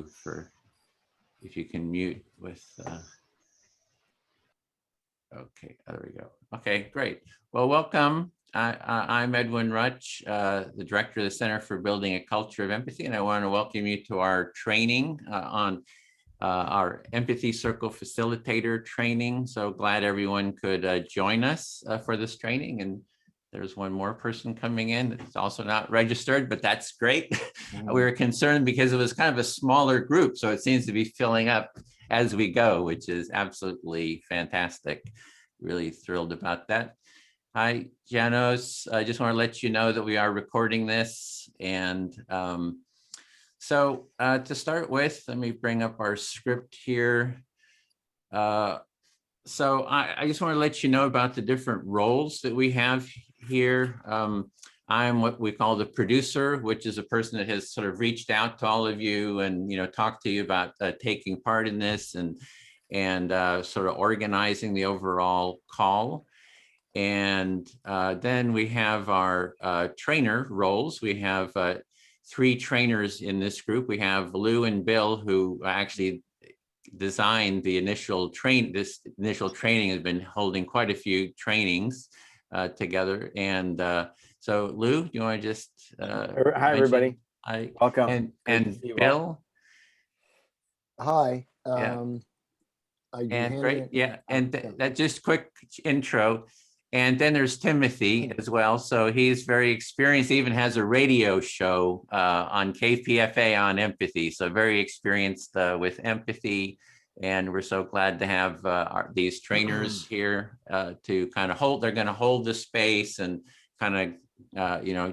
Lou for, if you can mute with, okay, there we go. Okay, great. Well, welcome. I'm Edwin Rutch, the director of the Center for Building a Culture of Empathy, and I want to welcome you to our training on our Empathy Circle Facilitator Training. So glad everyone could join us for this training. And there's one more person coming in. It's also not registered, but that's great. We were concerned because it was kind of a smaller group, so it seems to be filling up as we go, which is absolutely fantastic. Really thrilled about that. Hi, Janos. I just want to let you know that we are recording this. And so to start with, let me bring up our script here. So I just want to let you know about the different roles that we have here. I'm what we call the producer, which is a person that has sort of reached out to all of you and talked to you about taking part in this and sort of organizing the overall call. And then we have our trainer roles. We have 3 trainers in this group. We have Lou and Bill, who actually designed the initial this initial training, has been holding quite a few trainings together. And so Lou, you want to just hi everybody. Hi. Welcome. And Bill. Hi. And great, yeah. And that just quick intro. And then there's Timothy as well. So he's very experienced, even has a radio show on KPFA on empathy. So very experienced with empathy. And we're so glad to have these trainers here to kind of hold, they're going to hold the space and kind of,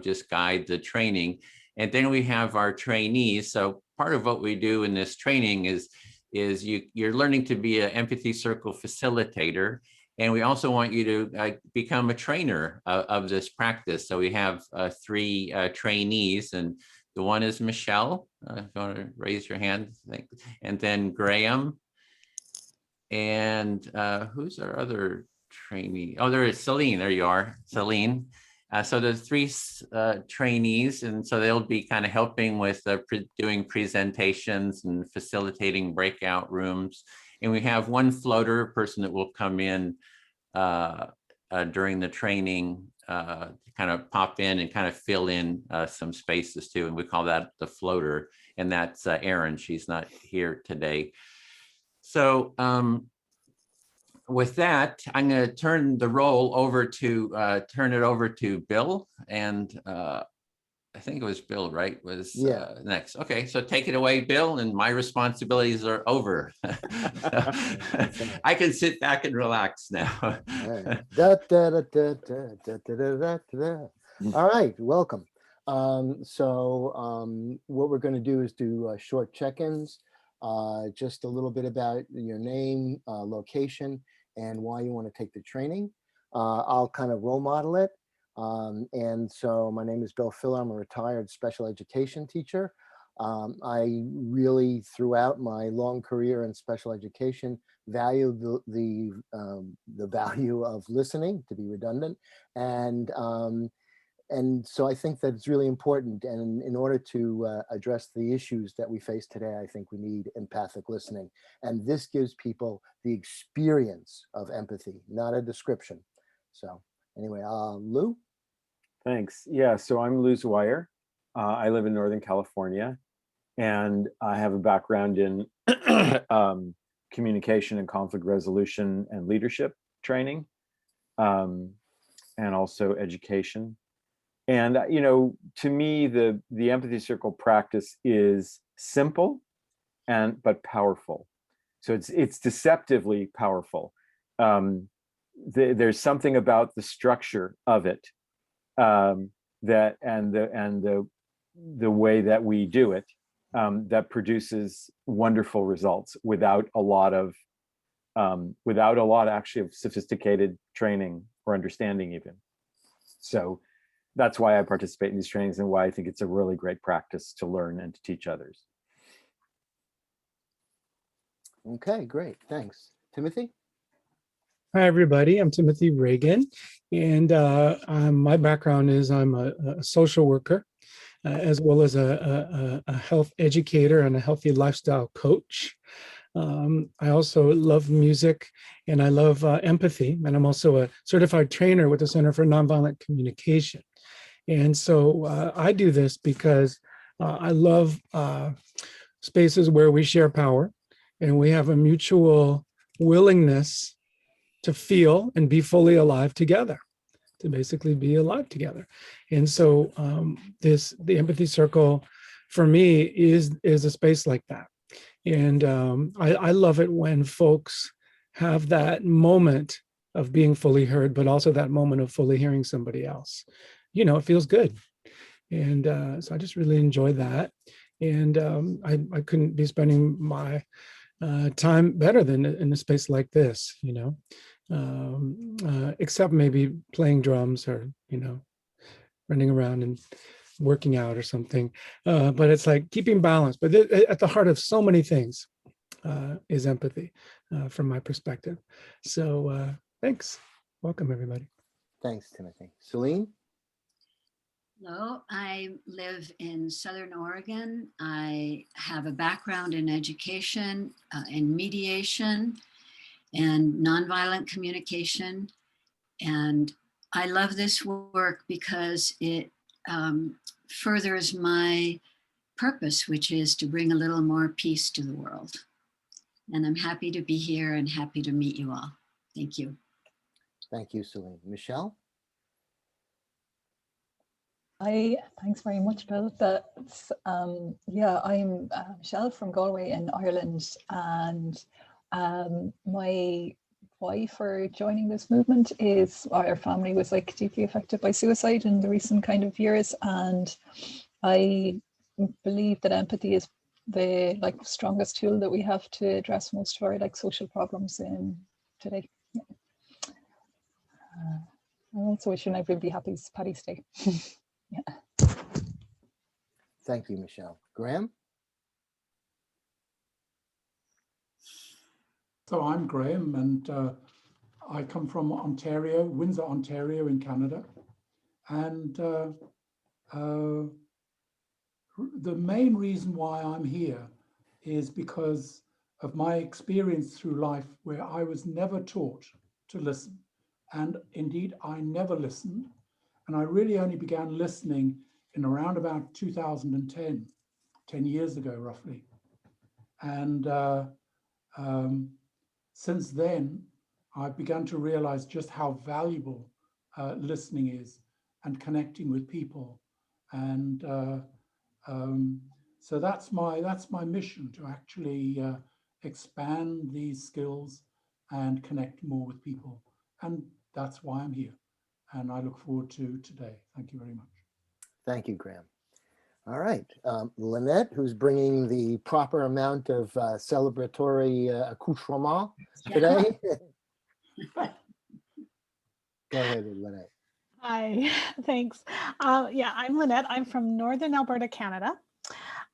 just guide the training. And then we have our trainees. So part of what we do in this training is you're learning to be an Empathy Circle Facilitator. And we also want you to become a trainer of this practice. So we have 3 trainees, and the one is Michelle. If you want to raise your hand, and then Graham. And who's our other trainee? Oh, there is Celine. There you are, Celine. So there's 3 trainees, and so they'll be kind of helping with doing presentations and facilitating breakout rooms. And we have one floater, a person that will come in during the training, to kind of pop in and kind of fill in some spaces too. And we call that the floater. And that's Erin. She's not here today. So with that, I'm going to turn the role over to Bill. And I think it was Bill, right? Was next. Okay, so take it away, Bill, and my responsibilities are over. I can sit back and relax now. All right, welcome. What we're going to do is do short check-ins, just a little bit about your name, location, and why you want to take the training. I'll kind of role model it. And so my name is Bill Filler. I'm a retired special education teacher. I really, throughout my long career in special education, value the value of listening, to be redundant, and so I think that it's really important. And in order to address the issues that we face today, I think we need empathic listening. And this gives people the experience of empathy, not a description. So anyway, Lou. Thanks. Yeah, so I'm Lou Zweier. I live in Northern California, and I have a background in communication and conflict resolution and leadership training, and also education. And to me, the Empathy Circle practice is simple but powerful. So it's deceptively powerful. There's something about the structure of it that and the way that we do it that produces wonderful results without a lot actually of sophisticated training or understanding even. So that's why I participate in these trainings and why I think it's a really great practice to learn and to teach others. Okay, great, thanks. Timothy? Hi, everybody. I'm Timothy Reagan, and my background is I'm a social worker. as well as a health educator and a healthy lifestyle coach. I also love music and I love empathy. And I'm also a certified trainer with the Center for Nonviolent Communication. And so I do this because I love spaces where we share power and we have a mutual willingness to feel and be fully alive together, to basically be alive together. And so the Empathy Circle for me is a space like that. And I love it when folks have that moment of being fully heard, but also that moment of fully hearing somebody else. You know, it feels good. And so I just really enjoy that. And I couldn't be spending my time better than in a space like this, you know, except maybe playing drums or, you know, running around and working out or something. But it's like keeping balance. But at the heart of so many things is empathy from my perspective. So thanks. Welcome, everybody. Thanks, Timothy. Celine? Hello, I live in Southern Oregon. I have a background in education, in mediation, and nonviolent communication. And I love this work because it furthers my purpose, which is to bring a little more peace to the world. And I'm happy to be here and happy to meet you all. Thank you. Thank you, Celine. Michelle? Thanks very much, Bill. Yeah, I'm Michelle from Galway in Ireland, and my why for joining this movement is our family was like deeply affected by suicide in the recent kind of years, and I believe that empathy is the strongest tool that we have to address most of our social problems in today. Yeah. I'm also wishing everybody happy Paddy's Day. Yeah. Thank you, Michelle. Graham? So I'm Graham, and I come from Ontario, Windsor, Ontario in Canada. And the main reason why I'm here is because of my experience through life where I was never taught to listen. And indeed, I never listened. And I really only began listening in around about 2010, 10 years ago, roughly. And since then, I've begun to realize just how valuable listening is and connecting with people. And so that's my mission, to actually expand these skills and connect more with people. And that's why I'm here. And I look forward to today. Thank you very much. Thank you, Graham. All right, Lynette, who's bringing the proper amount of celebratory accoutrement today. Go ahead, Lynette. Hi, thanks. Yeah, I'm Lynette. I'm from Northern Alberta, Canada.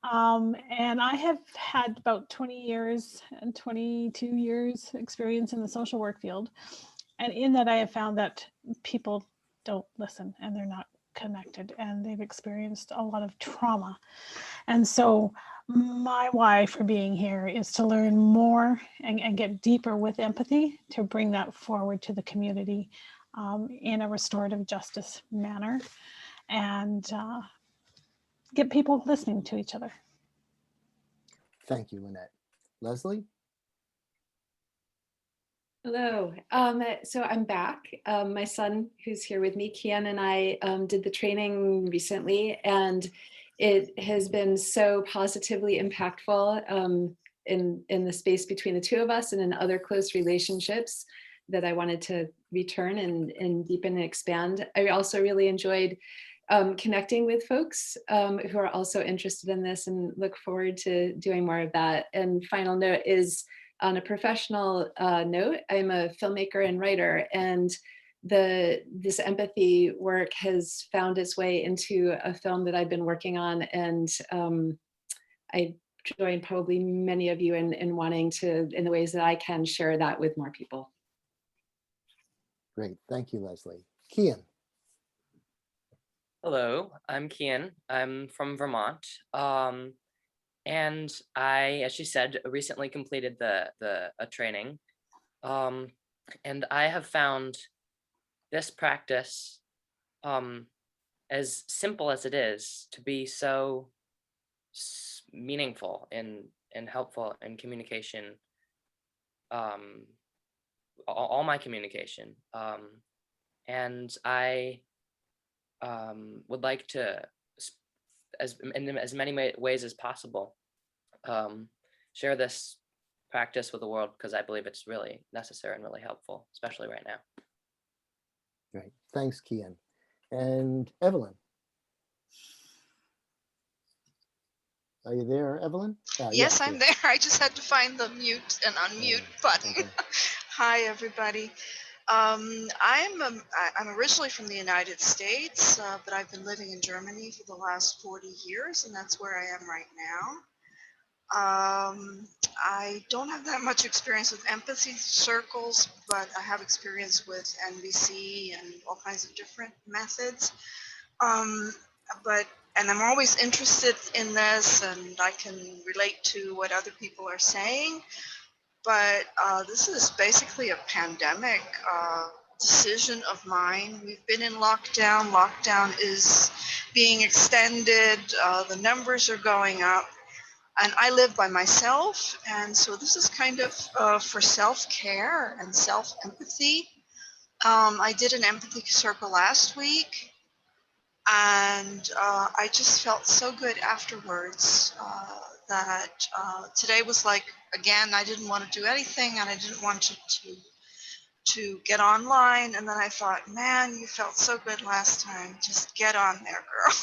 And I have had about 20 years and 22 years experience in the social work field. And in that, I have found that people don't listen and they're not connected and they've experienced a lot of trauma. And so my why for being here is to learn more and get deeper with empathy to bring that forward to the community in a restorative justice manner and get people listening to each other. Thank you, Lynette. Leslie? Hello. So I'm back. My son, who's here with me, Kian, and I did the training recently, and it has been so positively impactful in the space between the two of us and in other close relationships that I wanted to return and deepen and expand. I also really enjoyed connecting with folks who are also interested in this, and look forward to doing more of that. And final note is, on a professional note, I'm a filmmaker and writer, and this empathy work has found its way into a film that I've been working on, and I join probably many of you in wanting to, in the ways that I can, share that with more people. Great, thank you, Leslie. Kian? Hello, I'm Kian. I'm from Vermont. And I, as she said, recently completed a training. And I have found this practice, as simple as it is, to be so meaningful and helpful in communication, all my communication. And I would like to, in as many ways as possible, share this practice with the world, because I believe it's really necessary and really helpful, especially right now. Great. Thanks, Kian. And Evelyn. Are you there, Evelyn? Yes, I'm yeah. there. I just had to find the mute and unmute button. Okay. Hi, everybody. I'm originally from the United States, but I've been living in Germany for the last 40 years, and that's where I am right now. I don't have that much experience with empathy circles, but I have experience with NVC and all kinds of different methods. And I'm always interested in this, and I can relate to what other people are saying. But this is basically a pandemic decision of mine. We've been in lockdown. Lockdown is being extended. The numbers are going up. And I live by myself. And so this is kind of for self-care and self-empathy. I did an empathy circle last week. And I just felt so good afterwards that today was like, again, I didn't want to do anything, and I didn't want to get online. And then I thought, man, you felt so good last time. Just get on there, girl.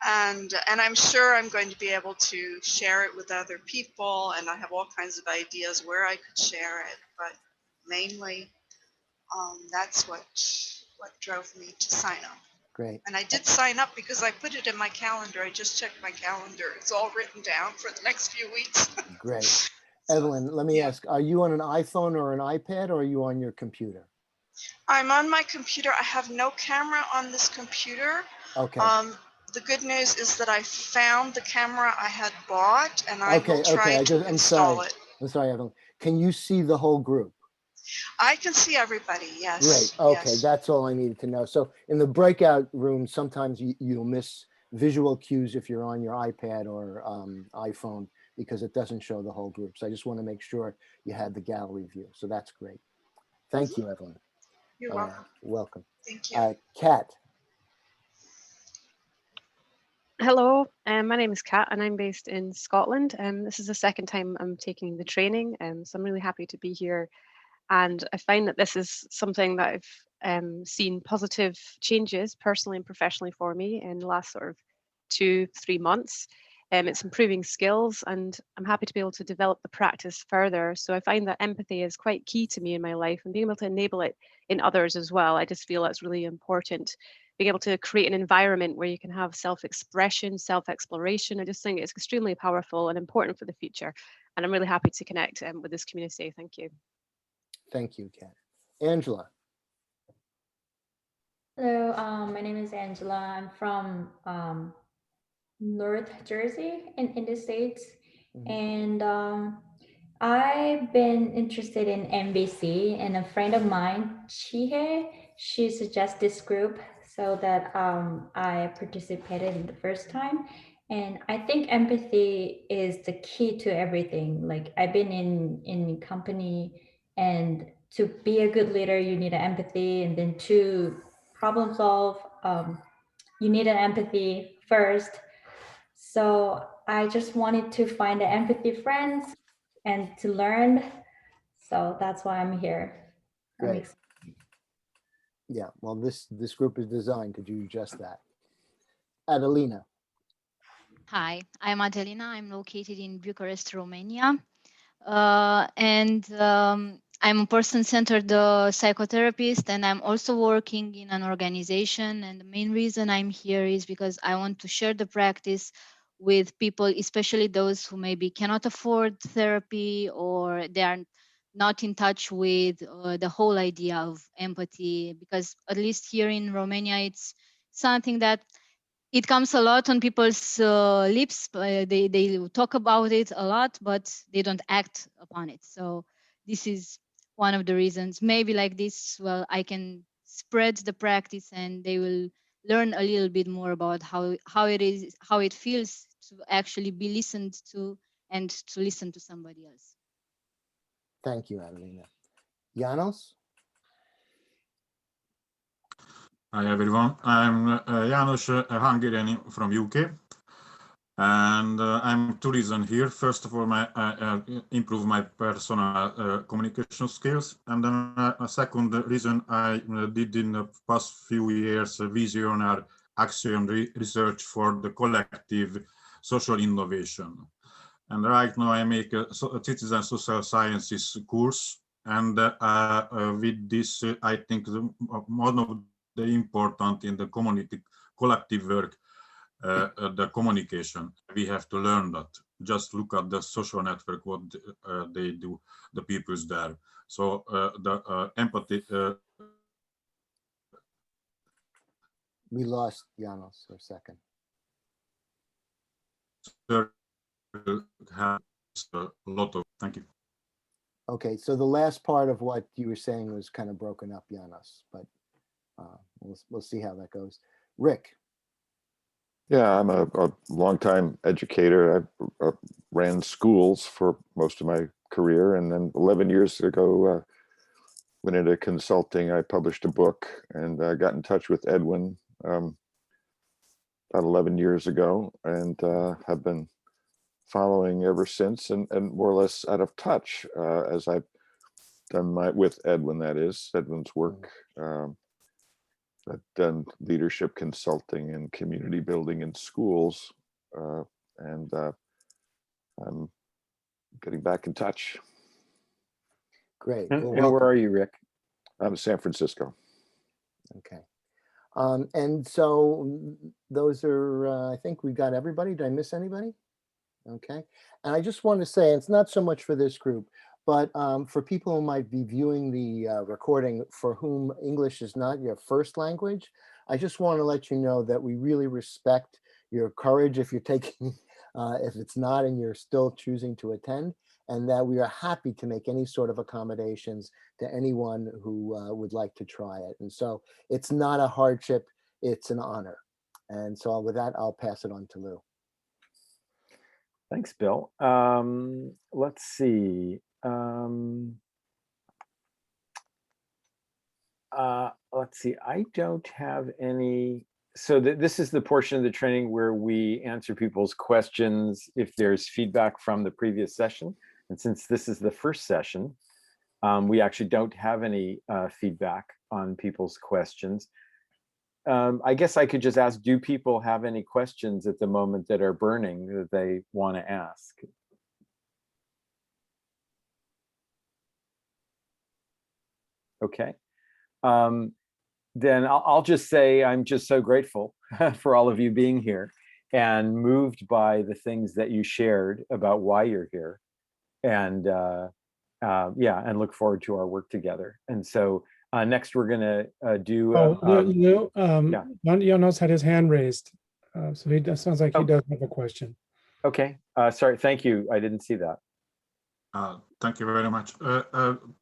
and I'm sure I'm going to be able to share it with other people. And I have all kinds of ideas where I could share it. But mainly, that's what drove me to sign up. Great. And I did sign up because I put it in my calendar. I just checked my calendar. It's all written down for the next few weeks. Great. Evelyn, let me ask, are you on an iPhone or an iPad, or are you on your computer? I'm on my computer. I have no camera on this computer. Okay. The good news is that I found the camera I had bought, and I will try to install it. I'm sorry, Evelyn. Can you see the whole group? I can see everybody, yes. Great. Okay, yes. that's all I needed to know. So in the breakout room, sometimes you'll miss visual cues if you're on your iPad or iPhone, because it doesn't show the whole group. So I just want to make sure you had the gallery view. So that's great. Thank you, Evelyn. You're welcome. Welcome. Thank you. Kat. Hello, my name is Kat and I'm based in Scotland. This is the second time I'm taking the training, so I'm really happy to be here. And I find that this is something that I've seen positive changes personally and professionally for me in the last sort of 2-3 months. It's improving skills, and I'm happy to be able to develop the practice further. So I find that empathy is quite key to me in my life, and being able to enable it in others as well. I just feel that's really important. Being able to create an environment where you can have self-expression, self-exploration. I just think it's extremely powerful and important for the future. And I'm really happy to connect with this community. Thank you. Thank you, Kat. Angela. Hello, my name is Angela. I'm from North Jersey in the States. And I've been interested in MBC, and a friend of mine, Chihe, she suggested this group so that I participated in the first time. And I think empathy is the key to everything. Like, I've been in company, and to be a good leader, you need an empathy, and then to problem solve, you need an empathy first. So I just wanted to find the empathy friends and to learn. So that's why I'm here. Great. Yeah, well, this group is designed to do just that. Adelina. Hi, I'm Adelina. I'm located in Bucharest, Romania. I'm a person-centered psychotherapist, and I'm also working in an organization. And the main reason I'm here is because I want to share the practice with people, especially those who maybe cannot afford therapy, or they are not in touch with the whole idea of empathy. Because at least here in Romania, it's something that it comes a lot on people's lips. They talk about it a lot, but they don't act upon it. So this is one of the reasons. Maybe like this, well, I can spread the practice and they will learn a little bit more about how it feels to actually be listened to and to listen to somebody else. Thank you, Adelina. Janos? Hi everyone, I'm Janos, a Hungarian from UK, and I'm two reasons here. First of all, improve my personal communication skills, and then a second reason I did in the past few years visionary action research for the collective social innovation. And right now I make a citizen social sciences course, and with this I think one of the important in the community collective work, the communication. We have to learn that. Just look at the social network, what they do, the people's there. So the empathy. We lost Janos for a second. Has a lot of, thank you. Okay, so the last part of what you were saying was kind of broken up, Janos, but we'll see how that goes. Rick. Yeah, I'm a longtime educator. I ran schools for most of my career, and then 11 years ago, went into consulting. I published a book and got in touch with Edwin about 11 years ago, and have been following ever since, and more or less out of touch as I've done with Edwin, that is, Edwin's work. I've done leadership consulting and community building in schools, and I'm getting back in touch. Great. And, Well, and where are you, Rick? I'm in San Francisco. Okay. And so those are, I think we got everybody. Did I miss anybody? Okay. And I just want to say, it's not so much for this group, but for people who might be viewing the recording for whom English is not your first language, I just want to let you know that we really respect your courage if you're taking, if it's not and you're still choosing to attend, and that we are happy to make any sort of accommodations to anyone who would like to try it. And so it's not a hardship, it's an honor. And so with that, I'll pass it on to Lou. Thanks, Bill. Let's see. Let's see. I don't have any. So this is the portion of the training where we answer people's questions if there's feedback from the previous session. And since this is the first session, we actually don't have any feedback on people's questions. I guess I could just ask, do people have any questions at the moment that are burning that they want to ask? Okay. Then I'll just say I'm just so grateful for all of you being here and moved by the things that you shared about why you're here. And yeah, and look forward to our work together. And so next we're gonna do. Lou, yeah. Janos had his hand raised, so he sounds like he does have a question. Okay, sorry, thank you. I didn't see that. Thank you very much.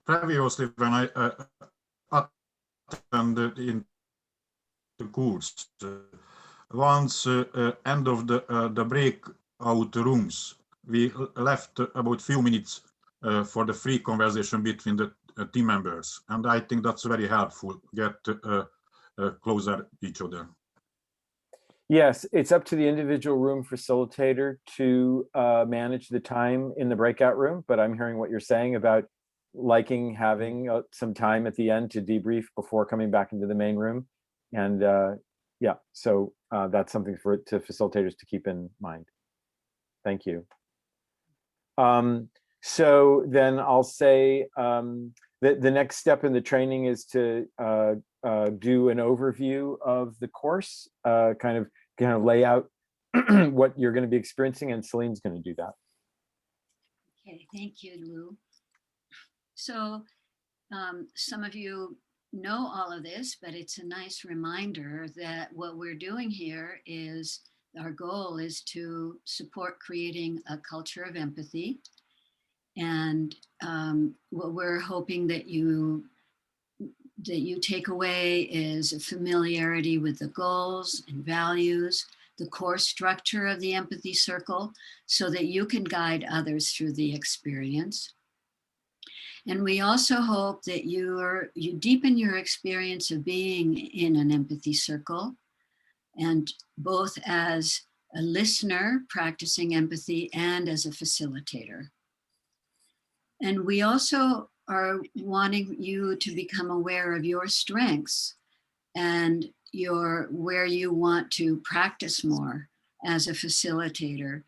Previously, when I attended in the course, once end of the breakout rooms, we left about few minutes for the free conversation between the team members, and I think that's very helpful. Get closer each other. Yes, it's up to the individual room facilitator to manage the time in the breakout room, but I'm hearing what you're saying about liking having some time at the end to debrief before coming back into the main room. And yeah, so that's something to facilitators to keep in mind. Thank you. So then I'll say that the next step in the training is to do an overview of the course, kind of lay out what you're going to be experiencing, and Celine's going to do that. Okay, thank you, Lou. So some of you know all of this, but it's a nice reminder that what we're doing here is our goal is to support creating a culture of empathy. And what we're hoping that you take away is a familiarity with the goals and values, the core structure of the empathy circle, so that you can guide others through the experience. And we also hope that you deepen your experience of being in an empathy circle, and both as a listener practicing empathy and as a facilitator. And we also are wanting you to become aware of your strengths and where you want to practice more as a facilitator,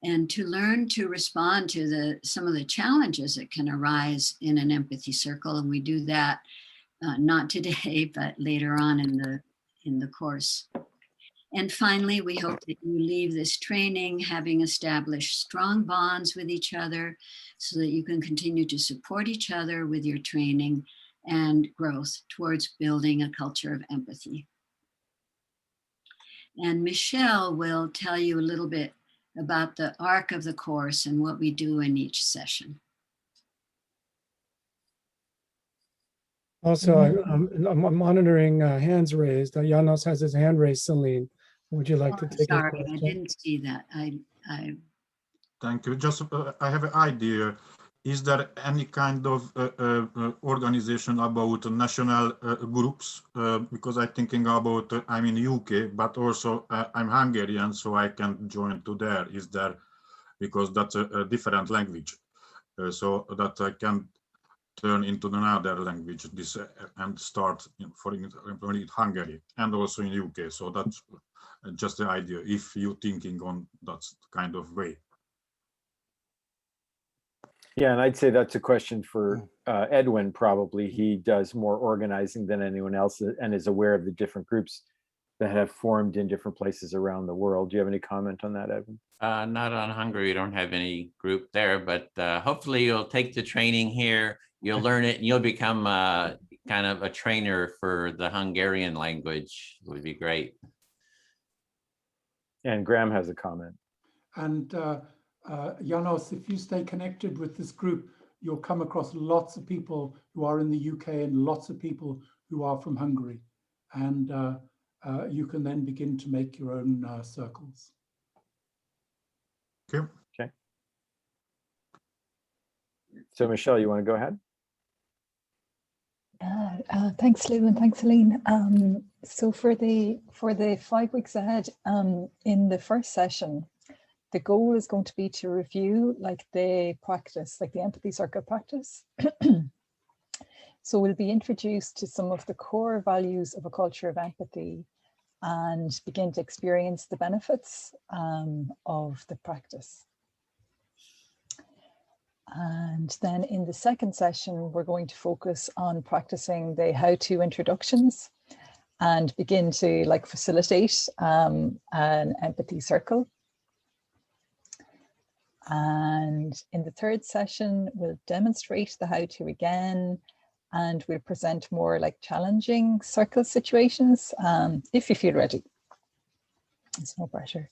and to learn to respond to some of the challenges that can arise in an empathy circle. And we do that not today, but later on in the course. And finally, we hope that you leave this training having established strong bonds with each other, so that you can continue to support each other with your training and growth towards building a culture of empathy. And Michelle will tell you a little bit about the arc of the course and what we do in each session. Also, I'm monitoring hands raised. Janos has his hand raised, Celine. Would you like to take his Sorry, question? I didn't see that. Thank you. Just I have an idea. Is there any kind of organization about national groups? Because I'm thinking about, I'm in UK, but also I'm Hungarian, so I can join to there. Is there, because that's a different language, so that I can turn into another language this and start for example in Hungary and also in UK. So that's just the idea, if you're thinking on that kind of way. Yeah, and I'd say that's a question for Edwin, probably. He does more organizing than anyone else and is aware of the different groups that have formed in different places around the world. Do you have any comment on that, Edwin? Not on Hungary. We don't have any group there, but hopefully you'll take the training here. You'll learn it and you'll become kind of a trainer for the Hungarian language. It would be great. And Graham has a comment. And Janos, if you stay connected with this group, you'll come across lots of people who are in the UK and lots of people who are from Hungary. And you can then begin to make your own circles. Okay. Okay. So Michelle, you want to go ahead? Thanks, Lou, and thanks, Celine. So for the 5 weeks ahead, in the first session, the goal is going to be to review like the practice, like the empathy circle practice. So we'll be introduced to some of the core values of a culture of empathy and begin to experience the benefits of the practice. And then in the second session, we're going to focus on practicing the how-to introductions and begin to like facilitate an empathy circle. And in the third session, we'll demonstrate the how-to again, and we'll present more like challenging circle situations if you feel ready. There's no pressure.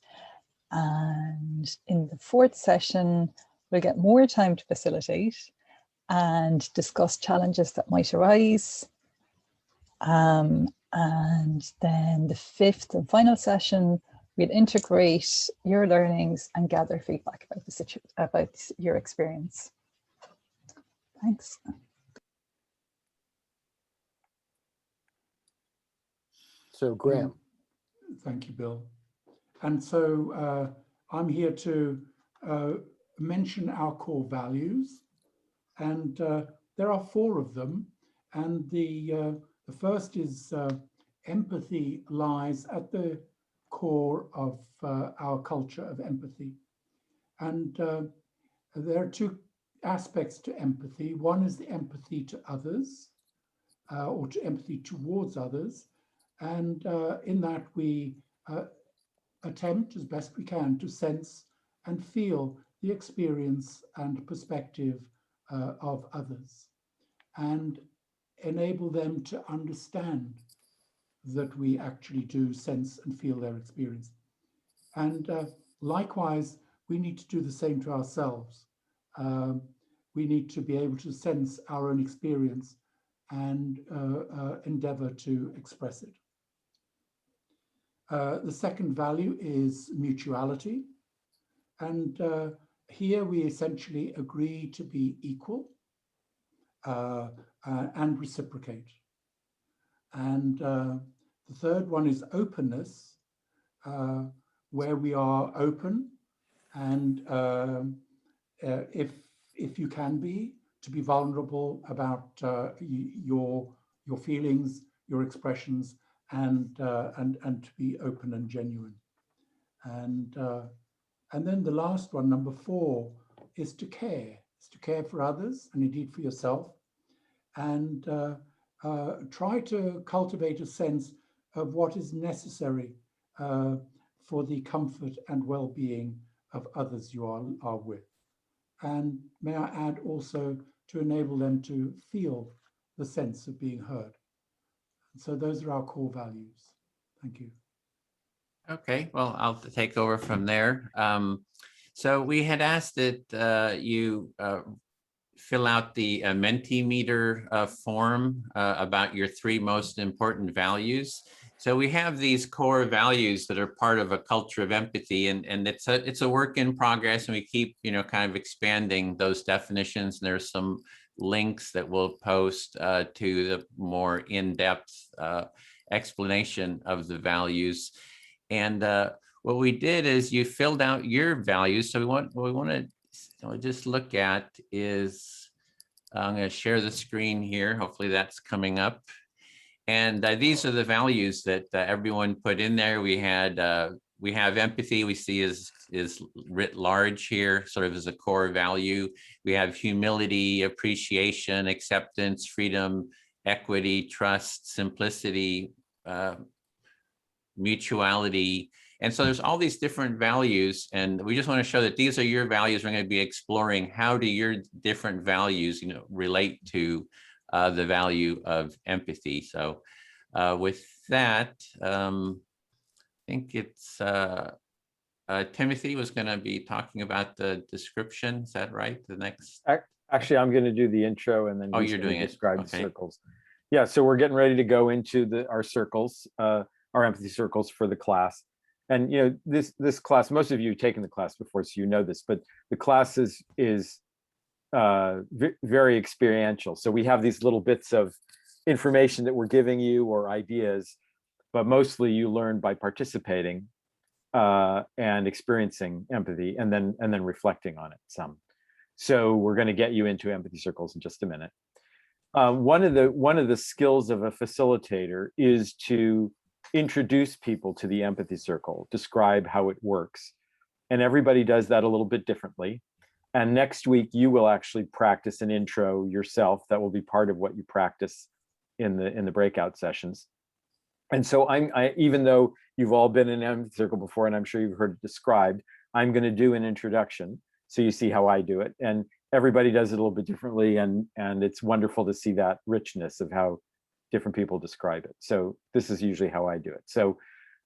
And in the fourth session, we'll get more time to facilitate and discuss challenges that might arise. And then the fifth and final session, we'll integrate your learnings and gather feedback about your experience. Thanks. So Graham. Thank you, Bill. And so I'm here to mention our core values, and there are 4 of them. And the first is empathy lies at the core of our culture of empathy. And there are 2 aspects to empathy. One is the empathy to others, or to empathy towards others. And in that we attempt as best we can to sense and feel the experience and perspective of others. And enable them to understand that we actually do sense and feel their experience. And likewise, we need to do the same to ourselves. We need to be able to sense our own experience and endeavor to express it. The second value is mutuality. And here we essentially agree to be equal and reciprocate. And the third one is openness, where we are open and if you can be, to be vulnerable about your feelings, your expressions, and to be open and genuine. And then the last one, number 4, is to care. It's to care for others and indeed for yourself, and try to cultivate a sense of what is necessary for the comfort and well-being of others you are with. And may I add also to enable them to feel the sense of being heard. So those are our core values. Thank you. Okay, well, I'll take over from there. So we had asked that you fill out the Mentimeter form about your 3 most important values. So we have these core values that are part of a culture of empathy, and it's a work in progress, and we keep kind of expanding those definitions. And there's some links that we'll post to the more in-depth explanation of the values. And what we did is you filled out your values. So what we want to just look at is, I'm going to share the screen here. Hopefully that's coming up. And these are the values that everyone put in there. We have empathy, we see is writ large here, sort of as a core value. We have humility, appreciation, acceptance, freedom, equity, trust, simplicity, mutuality. And so there's all these different values, and we just want to show that these are your values. We're going to be exploring how do your different values, relate to the value of empathy. So with that, I think it's Timothy was going to be talking about the description. Is that right? The next. Actually, I'm going to do the intro, and then you're doing it. Describe Okay. the circles. Yeah, so we're getting ready to go into our circles, our empathy circles for the class. And this class, most of you have taken the class before, so you know this, but the class is very experiential. So we have these little bits of information that we're giving you or ideas, but mostly you learn by participating and experiencing empathy, and then reflecting on it some. So we're going to get you into empathy circles in just a minute. One of the skills of a facilitator is to introduce people to the empathy circle, describe how it works. And everybody does that a little bit differently. And next week, you will actually practice an intro yourself. That will be part of what you practice in the breakout sessions. And so even though you've all been in an empathy circle before, and I'm sure you've heard it described, I'm going to do an introduction so you see how I do it. And everybody does it a little bit differently, and it's wonderful to see that richness of how different people describe it. So this is usually how I do it. So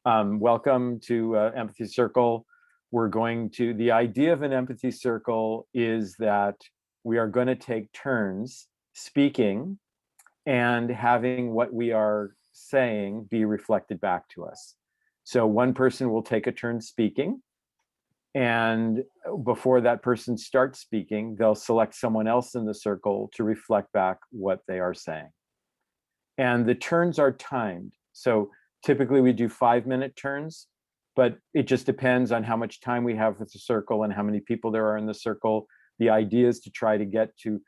welcome to Empathy Circle. The idea of an empathy circle is that we are going to take turns speaking and having what we are saying be reflected back to us. So one person will take a turn speaking, and before that person starts speaking, they'll select someone else in the circle to reflect back what they are saying. And the turns are timed. So typically we do 5-minute turns, but it just depends on how much time we have with the circle and how many people there are in the circle. The idea is to try to get to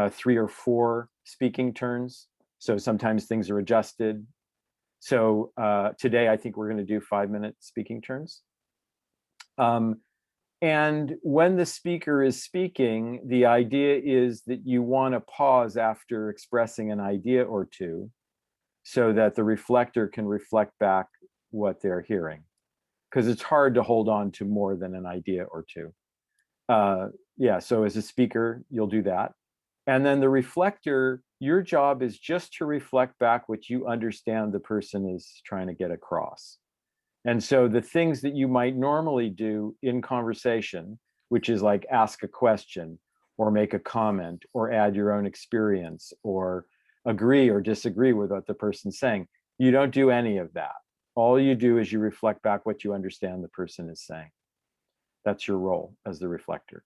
3 or 4 speaking turns. So sometimes things are adjusted. So today I think we're going to do 5-minute speaking turns. And when the speaker is speaking, the idea is that you want to pause after expressing an idea or two so that the reflector can reflect back what they're hearing. Because it's hard to hold on to more than an idea or two. So as a speaker, you'll do that. And then the reflector, your job is just to reflect back what you understand the person is trying to get across. And so the things that you might normally do in conversation, which is like ask a question or make a comment or add your own experience or agree or disagree with what the person's saying, you don't do any of that. All you do is you reflect back what you understand the person is saying. That's your role as the reflector.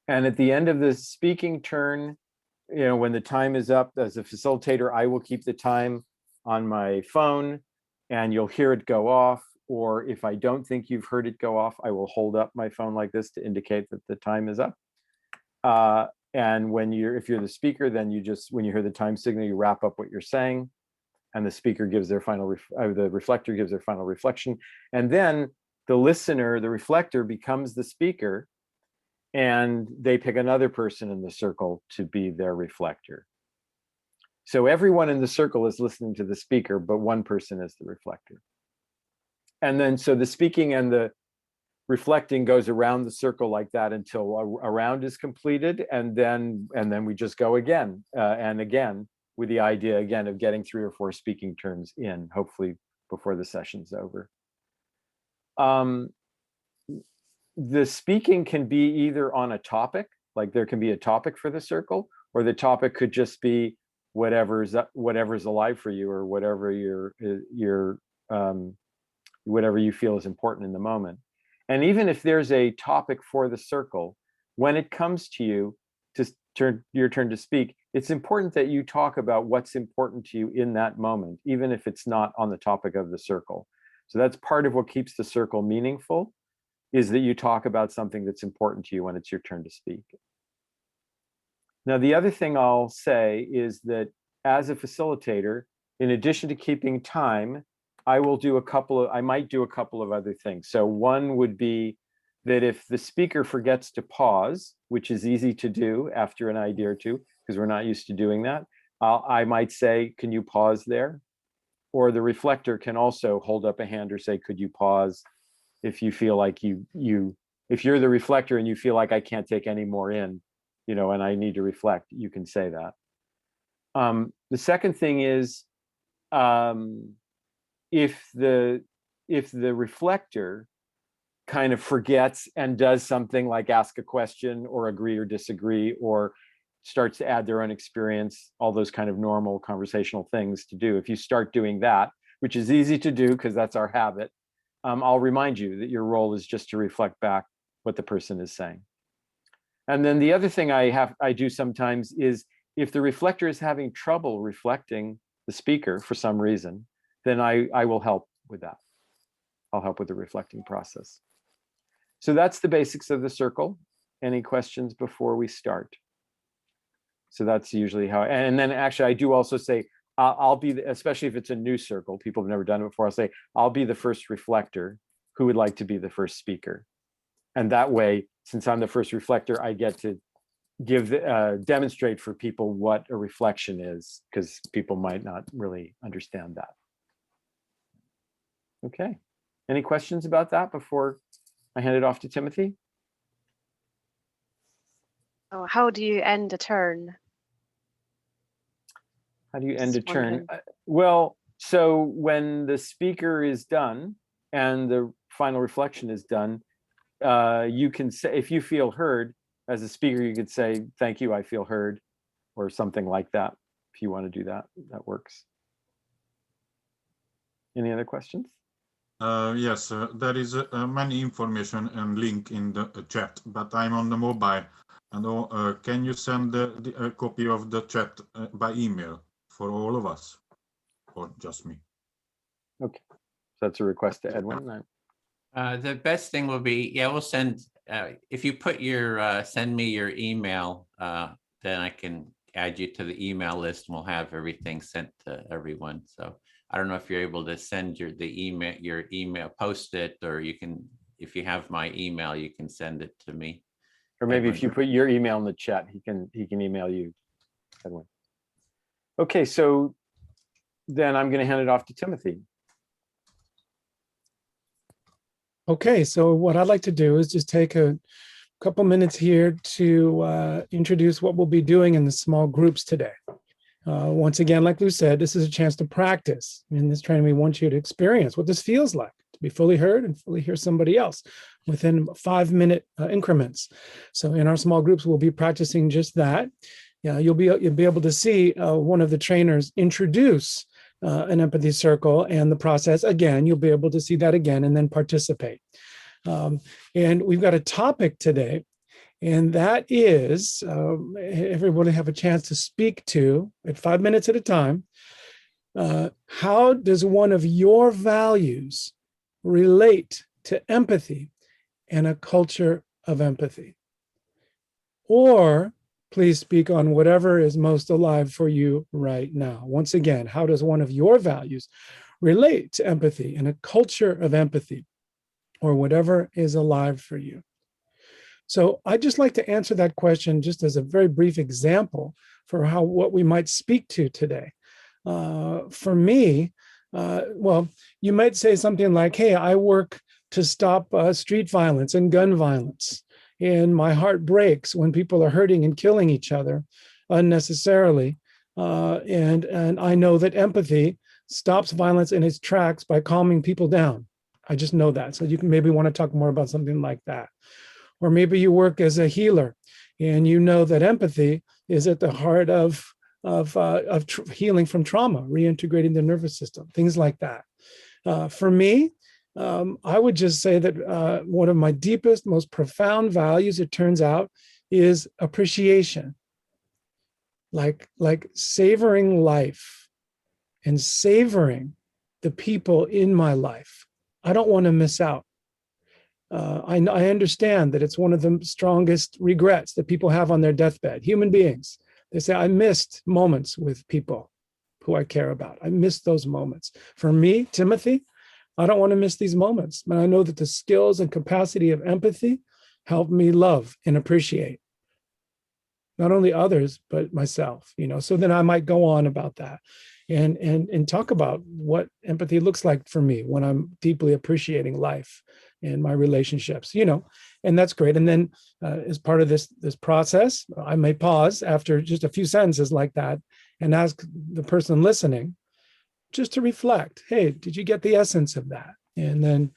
And at the end of the speaking turn, you know, when the time is up, as a facilitator, I will keep the time on my phone and you'll hear it go off. Or if I don't think you've heard it go off, I will hold up my phone like this to indicate that the time is up. And if you're the speaker, then you just, when you hear the time signal, you wrap up what you're saying, and the speaker gives their final, the reflector gives their final reflection. And then the listener, the reflector, becomes the speaker, and they pick another person in the circle to be their reflector. So everyone in the circle is listening to the speaker, but one person is the reflector. And then, so the speaking and the reflecting goes around the circle like that until a round is completed, and then we just go again and again, with the idea again of getting 3 or 4 speaking turns in, hopefully before the session's over. The speaking can be either on a topic, like there can be a topic for the circle, or the topic could just be whatever's alive for you, or whatever whatever you feel is important in the moment. And even if there's a topic for the circle, when it comes to you to your turn to speak, it's important that you talk about what's important to you in that moment, even if it's not on the topic of the circle. So that's part of what keeps the circle meaningful, is that you talk about something that's important to you when it's your turn to speak. Now, the other thing I'll say is that as a facilitator, in addition to keeping time, I might do a couple of other things. So one would be that if the speaker forgets to pause, which is easy to do after an idea or two, because we're not used to doing that, I might say, can you pause there? Or the reflector can also hold up a hand or say, could you pause? If you feel like if you're the reflector and you feel like I can't take any more in, you know, and I need to reflect, you can say that. The second thing is, if the reflector kind of forgets and does something like ask a question or agree or disagree, or starts to add their own experience, all those kind of normal conversational things to do. If you start doing that, which is easy to do because that's our habit, I'll remind you that your role is just to reflect back what the person is saying. And then the other thing I do sometimes is, if the reflector is having trouble reflecting the speaker for some reason, then I will help with that. I'll help with the reflecting process. So that's the basics of the circle. Any questions before we start? So that's usually how, and then actually I do also say, I'll be, especially if it's a new circle, people have never done it before, I'll say, I'll be the first reflector. Who would like to be the first speaker? And that way, since I'm the first reflector, I get to demonstrate for people what a reflection is, because people might not really understand that. Okay, any questions about that before I hand it off to Timothy? Oh, how do you end a turn? How do you end a turn? Well, so when the speaker is done and the final reflection is done, you can say, if you feel heard as a speaker, you could say, thank you, I feel heard, or something like that. If you want to do that, that works. Any other questions? Yes, there is many information and link in the chat, but I'm on the mobile. And can you send a copy of the chat by email for all of us, or just me? Okay, so that's a request to Edwin. The best thing will be, yeah, we'll send, if you put your, send me your email, then I can add you to the email list and we'll have everything sent to everyone. So I don't know if you're able to send your email, post it, or you can, if you have my email, you can send it to me. Or maybe Edwin, if you put your email in the chat, he can email you, Edwin. Okay, so then I'm going to hand it off to Timothy. Okay, so what I'd like to do is just take a couple minutes here to introduce what we'll be doing in the small groups today. Once again, like Lou said, this is a chance to practice. In this training, we want you to experience what this feels like, to be fully heard and fully hear somebody else within 5-minute increments. So in our small groups, we'll be practicing just that. Yeah, you'll be able to see one of the trainers introduce an empathy circle and the process again. You'll be able to see that again and then participate. And we've got a topic today, and that is everybody have a chance to speak to at 5 minutes at a time. How does one of your values relate to empathy and a culture of empathy? Or please speak on whatever is most alive for you right now. Once again, how does one of your values relate to empathy and a culture of empathy, or whatever is alive for you? So I'd just like to answer that question just as a very brief example for what we might speak to today. For me, well, you might say something like, hey, I work to stop street violence and gun violence. And my heart breaks when people are hurting and killing each other unnecessarily. And I know that empathy stops violence in its tracks by calming people down. I just know that. So you can maybe want to talk more about something like that. Or maybe you work as a healer and you know that empathy is at the heart of healing from trauma, reintegrating the nervous system, things like that. For me, I would just say that one of my deepest, most profound values, it turns out, is appreciation. Like savoring life and savoring the people in my life. I don't want to miss out. I understand that it's one of the strongest regrets that people have on their deathbed. Human beings, they say, I missed moments with people who I care about. I missed those moments. For me, Timothy, I don't want to miss these moments. But I know that the skills and capacity of empathy help me love and appreciate not only others, but myself, so then I might go on about that and talk about what empathy looks like for me when I'm deeply appreciating life and my relationships, and that's great. And then as part of this process, I may pause after just a few sentences like that and ask the person listening just to reflect, hey, did you get the essence of that? And then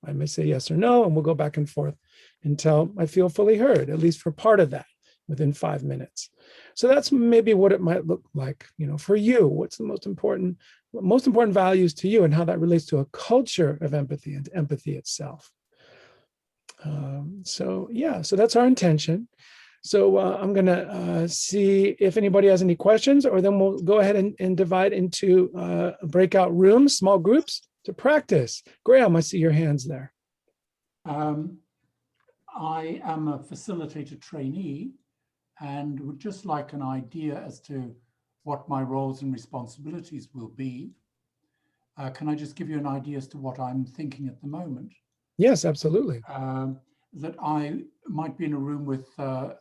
I may say yes or no, and we'll go back and forth until I feel fully heard, at least for part of that within 5 minutes. So that's maybe what it might look like, for you. What's the most important values to you and how that relates to a culture of empathy and empathy itself. So that's our intention. So I'm going to see if anybody has any questions, or then we'll go ahead and divide into breakout rooms, small groups to practice. Graham, I see your hands there. I am a facilitator trainee and would just like an idea as to what my roles and responsibilities will be. Can I just give you an idea as to what I'm thinking at the moment? Yes, absolutely. That I might be in a room with,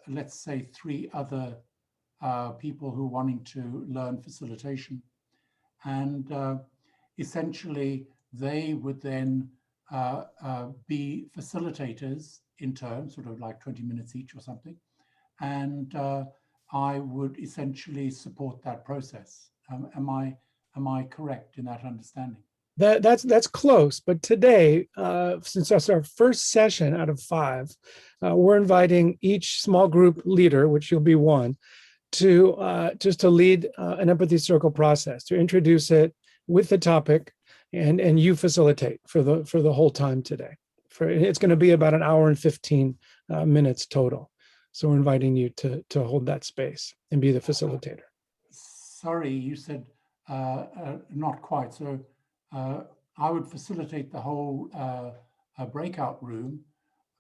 let's say, 3 other people who are wanting to learn facilitation. And essentially, they would then be facilitators in turn, sort of like 20 minutes each or something. And I would essentially support that process. Am I correct in that understanding? That's close, but today, since that's our first session out of 5, we're inviting each small group leader, which you'll be one, to just to lead an empathy circle process, to introduce it with the topic, and you facilitate for the whole time today. It's going to be about 1 hour and 15 minutes total. So we're inviting you to hold that space and be the facilitator. Sorry, you said not quite. So I would facilitate the whole breakout room,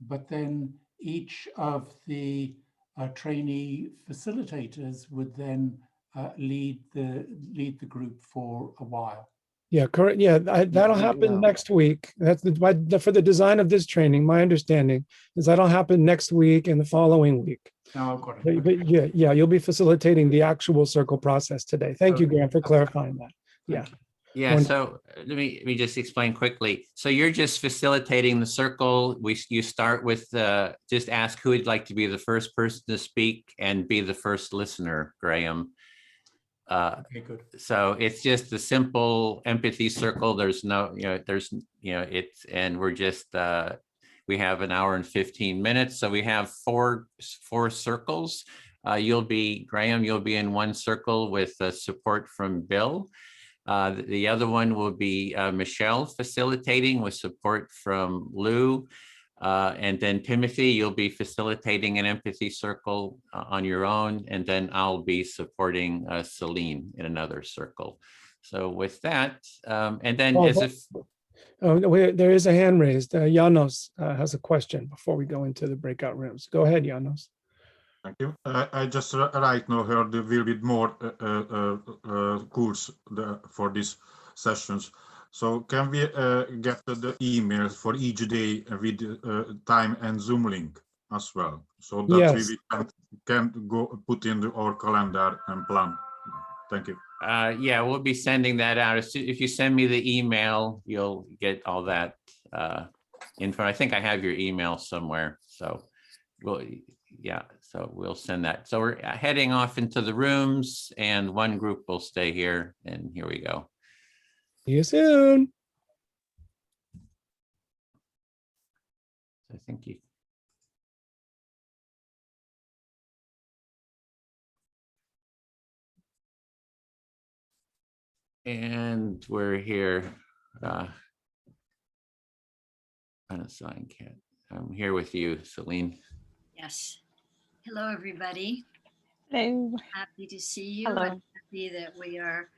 but then each of the trainee facilitators would then lead the group for a while. Yeah, correct. Yeah, that'll happen next week. That's for the design of this training. My understanding is that'll happen next week and the following week. No, I've got it. But yeah, you'll be facilitating the actual circle process today. Thank you, Graham, for clarifying that. Yeah. Yeah, so let me just explain quickly. So you're just facilitating the circle. You start with just ask who would like to be the first person to speak and be the first listener, Graham. Okay, good. So it's just a simple empathy circle. There's no, it's, and we're just, we have an hour and 15 minutes. So we have four circles. Graham, you'll be in one circle with support from Bill. The other one will be Michelle facilitating with support from Lou. And then Timothy, you'll be facilitating an empathy circle on your own. And then I'll be supporting Celine in another circle. So with that, and then there is a hand raised. Janos has a question before we go into the breakout rooms. Go ahead, Janos. Thank you. I just right now heard there will be more calls for these sessions. So can we get the emails for each day with time and Zoom link as well, so that yes. we can go put in our calendar and plan? Thank you. Yeah, we'll be sending that out. If you send me the email, you'll get all that info. I think I have your email somewhere. So we'll send that. So we're heading off into the rooms and one group will stay here, and here we go. See you soon. I think you. And we're here. Unassigned cat. I'm here with you, Celine. Yes. Hello, everybody. Hello. Happy to see you. Hello. And happy that we are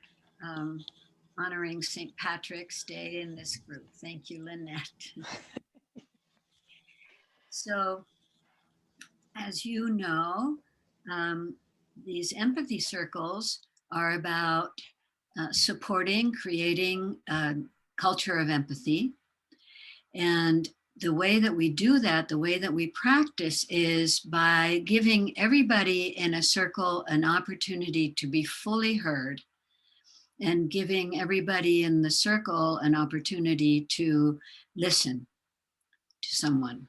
honoring St. Patrick's Day in this group. Thank you, Lynette. So, as you know, these empathy circles are about supporting, creating a culture of empathy. And the way that we do that, the way that we practice is by giving everybody in a circle an opportunity to be fully heard and giving everybody in the circle an opportunity to listen to someone.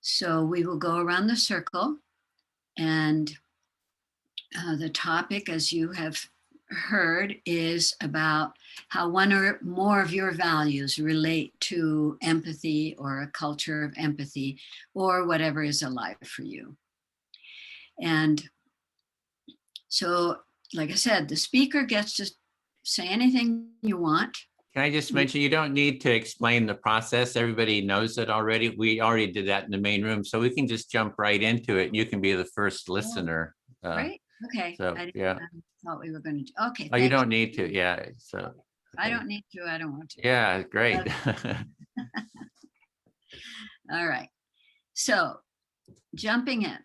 So we will go around the circle, and the topic, as you have heard, is about how one or more of your values relate to empathy or a culture of empathy or whatever is alive for you. And so, like I said, the speaker gets to say anything you want. Can I just mention, you don't need to explain the process. Everybody knows it already. We already did that in the main room, so we can just jump right into it. You can be the first listener. Right? Okay. So, I thought we were going to do. Okay. Oh, you don't need to. Yeah. So. Okay. I don't need to. I don't want to. Yeah. Great. All right. So, jumping in.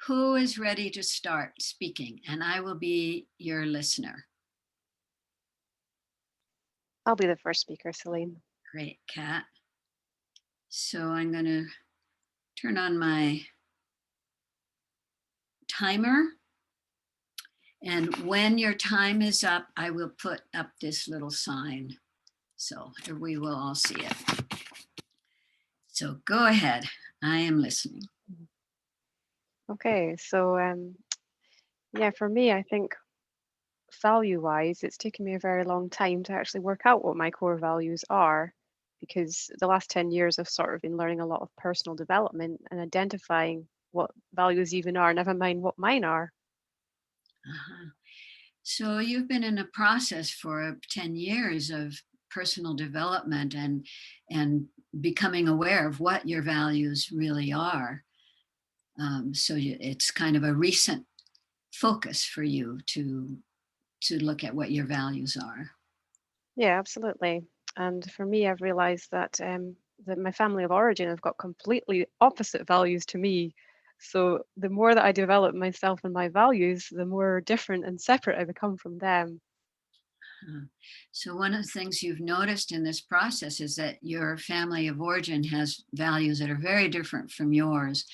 Who is ready to start speaking? And I will be your listener. I'll be the first speaker, Celine. Great, Kat. So I'm going to turn on my timer. And when your time is up, I will put up this little sign. So we will all see it. So go ahead. I am listening. Okay, so yeah, for me, I think value-wise, it's taken me a very long time to actually work out what my core values are, because the last 10 years I've sort of been learning a lot of personal development and identifying what values even are, never mind what mine are. So you've been in a process for 10 years of personal development and becoming aware of what your values really are. So it's kind of a recent focus for you to look at what your values are. Yeah, absolutely. And for me, I've realized that that my family of origin have got completely opposite values to me. So the more that I develop myself and my values, the more different and separate I become from them. So one of the things you've noticed in this process is that your family of origin has values that are very different from yours.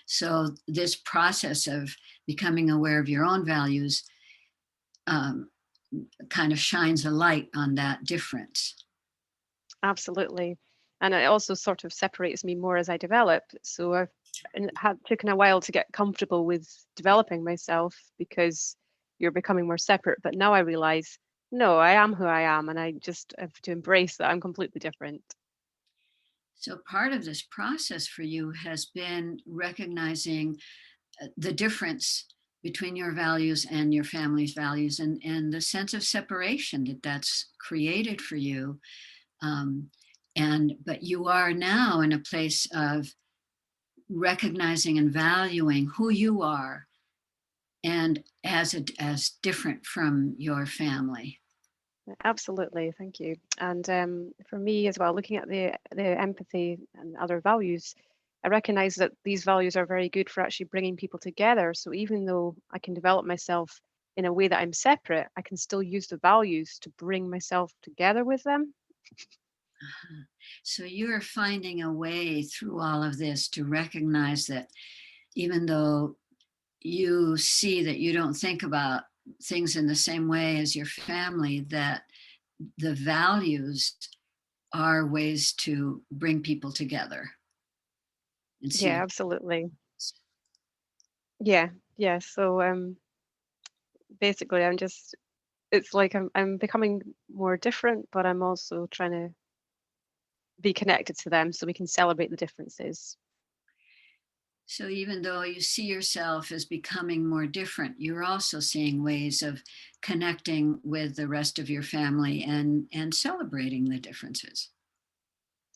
So this process of becoming aware of your own values kind of shines a light on that difference. Absolutely. And it also sort of separates me more as I develop. So I've had taken a while to get comfortable with developing myself because you're becoming more separate. But now I realize, no, I am who I am, and I just have to embrace that I'm completely different. So part of this process for you has been recognizing the difference between your values and your family's values, and the sense of separation that that's created for you. But you are now in a place of recognizing and valuing who you are and as different from your family. Absolutely, thank you. And for me as well, looking at the empathy and other values, I recognize that these values are very good for actually bringing people together. So even though I can develop myself in a way that I'm separate, I can still use the values to bring myself together with them. So you're finding a way through all of this to recognize that even though you see that you don't think about things in the same way as your family, that the values are ways to bring people together. And see Yeah, absolutely. Yeah. So basically it's like I'm becoming more different, but I'm also trying to be connected to them so we can celebrate the differences. So even though you see yourself as becoming more different, you're also seeing ways of connecting with the rest of your family and celebrating the differences.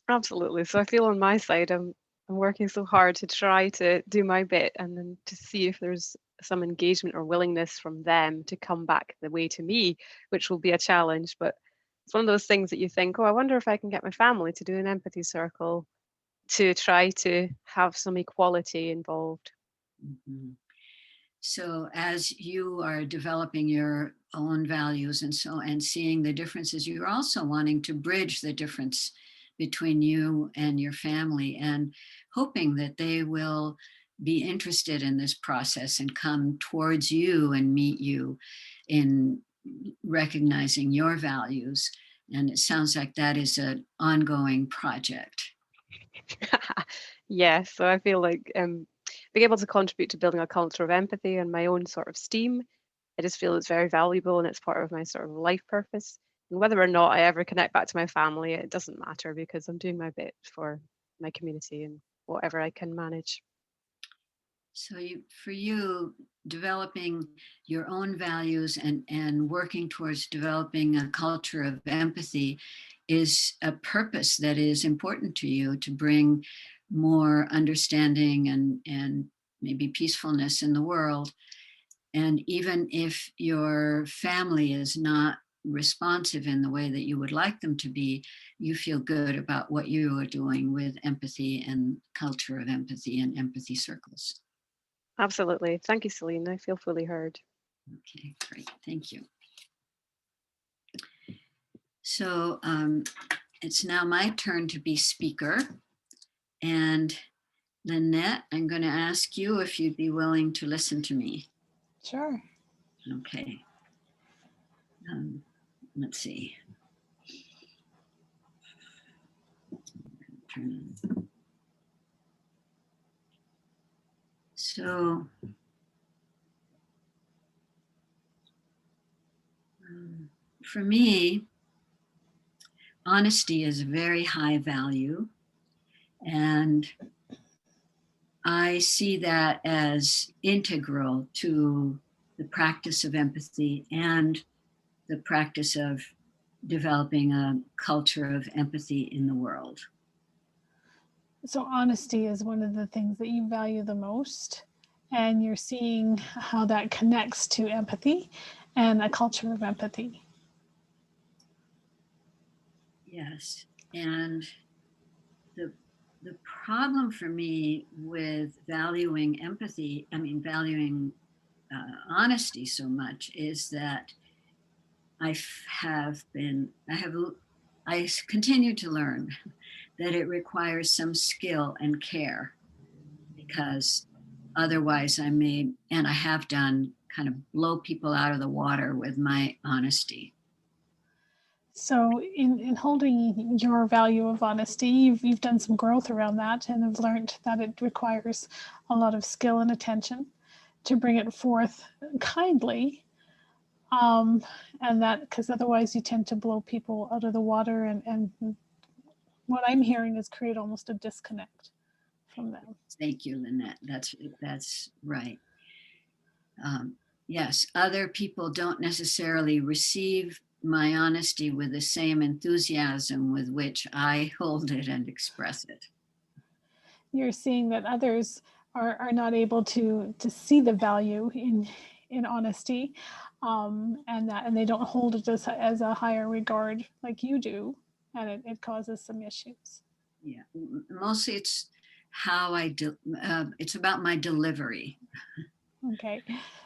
Absolutely. So I feel on my side, I'm working so hard to try to do my bit and then to see if there's some engagement or willingness from them to come back the way to me, which will be a challenge. But it's one of those things that you think, oh, I wonder if I can get my family to do an empathy circle to try to have some equality involved. Mm-hmm. So as you are developing your own values and seeing the differences, you're also wanting to bridge the difference between you and your family and hoping that they will be interested in this process and come towards you and meet you in recognizing your values. And it sounds like that is an ongoing project. Yeah, so I feel like being able to contribute to building a culture of empathy and my own sort of STEAM, I just feel it's very valuable and it's part of my sort of life purpose. And whether or not I ever connect back to my family, it doesn't matter because I'm doing my bit for my community and whatever I can manage. So for you, developing your own values and working towards developing a culture of empathy is a purpose that is important to you to bring more understanding and maybe peacefulness in the world. And even if your family is not responsive in the way that you would like them to be, you feel good about what you are doing with empathy and culture of empathy and empathy circles. Absolutely. Thank you, Celine. I feel fully heard. Okay, great. Thank you. So it's now my turn to be speaker. And Lynette, I'm going to ask you if you'd be willing to listen to me. Sure. Okay. Let's see. So for me, honesty is a very high value, and I see that as integral to the practice of empathy and the practice of developing a culture of empathy in the world. So honesty is one of the things that you value the most, and you're seeing how that connects to empathy and a culture of empathy. Yes, and the problem for me with valuing empathy, valuing honesty so much, is that I continue to learn that it requires some skill and care, because otherwise I have done kind of blow people out of the water with my honesty. So in holding your value of honesty, you've done some growth around that and have learned that it requires a lot of skill and attention to bring it forth kindly. And that, because otherwise you tend to blow people out of the water, and what I'm hearing is create almost a disconnect from them. Thank you, Lynette. That's right. Yes, other people don't necessarily receive my honesty with the same enthusiasm with which I hold it and express it. You're seeing that others are not able to see the value in honesty, and they don't hold it as a higher regard like you do, and it causes some issues. Yeah, mostly it's how it's about my delivery. Okay,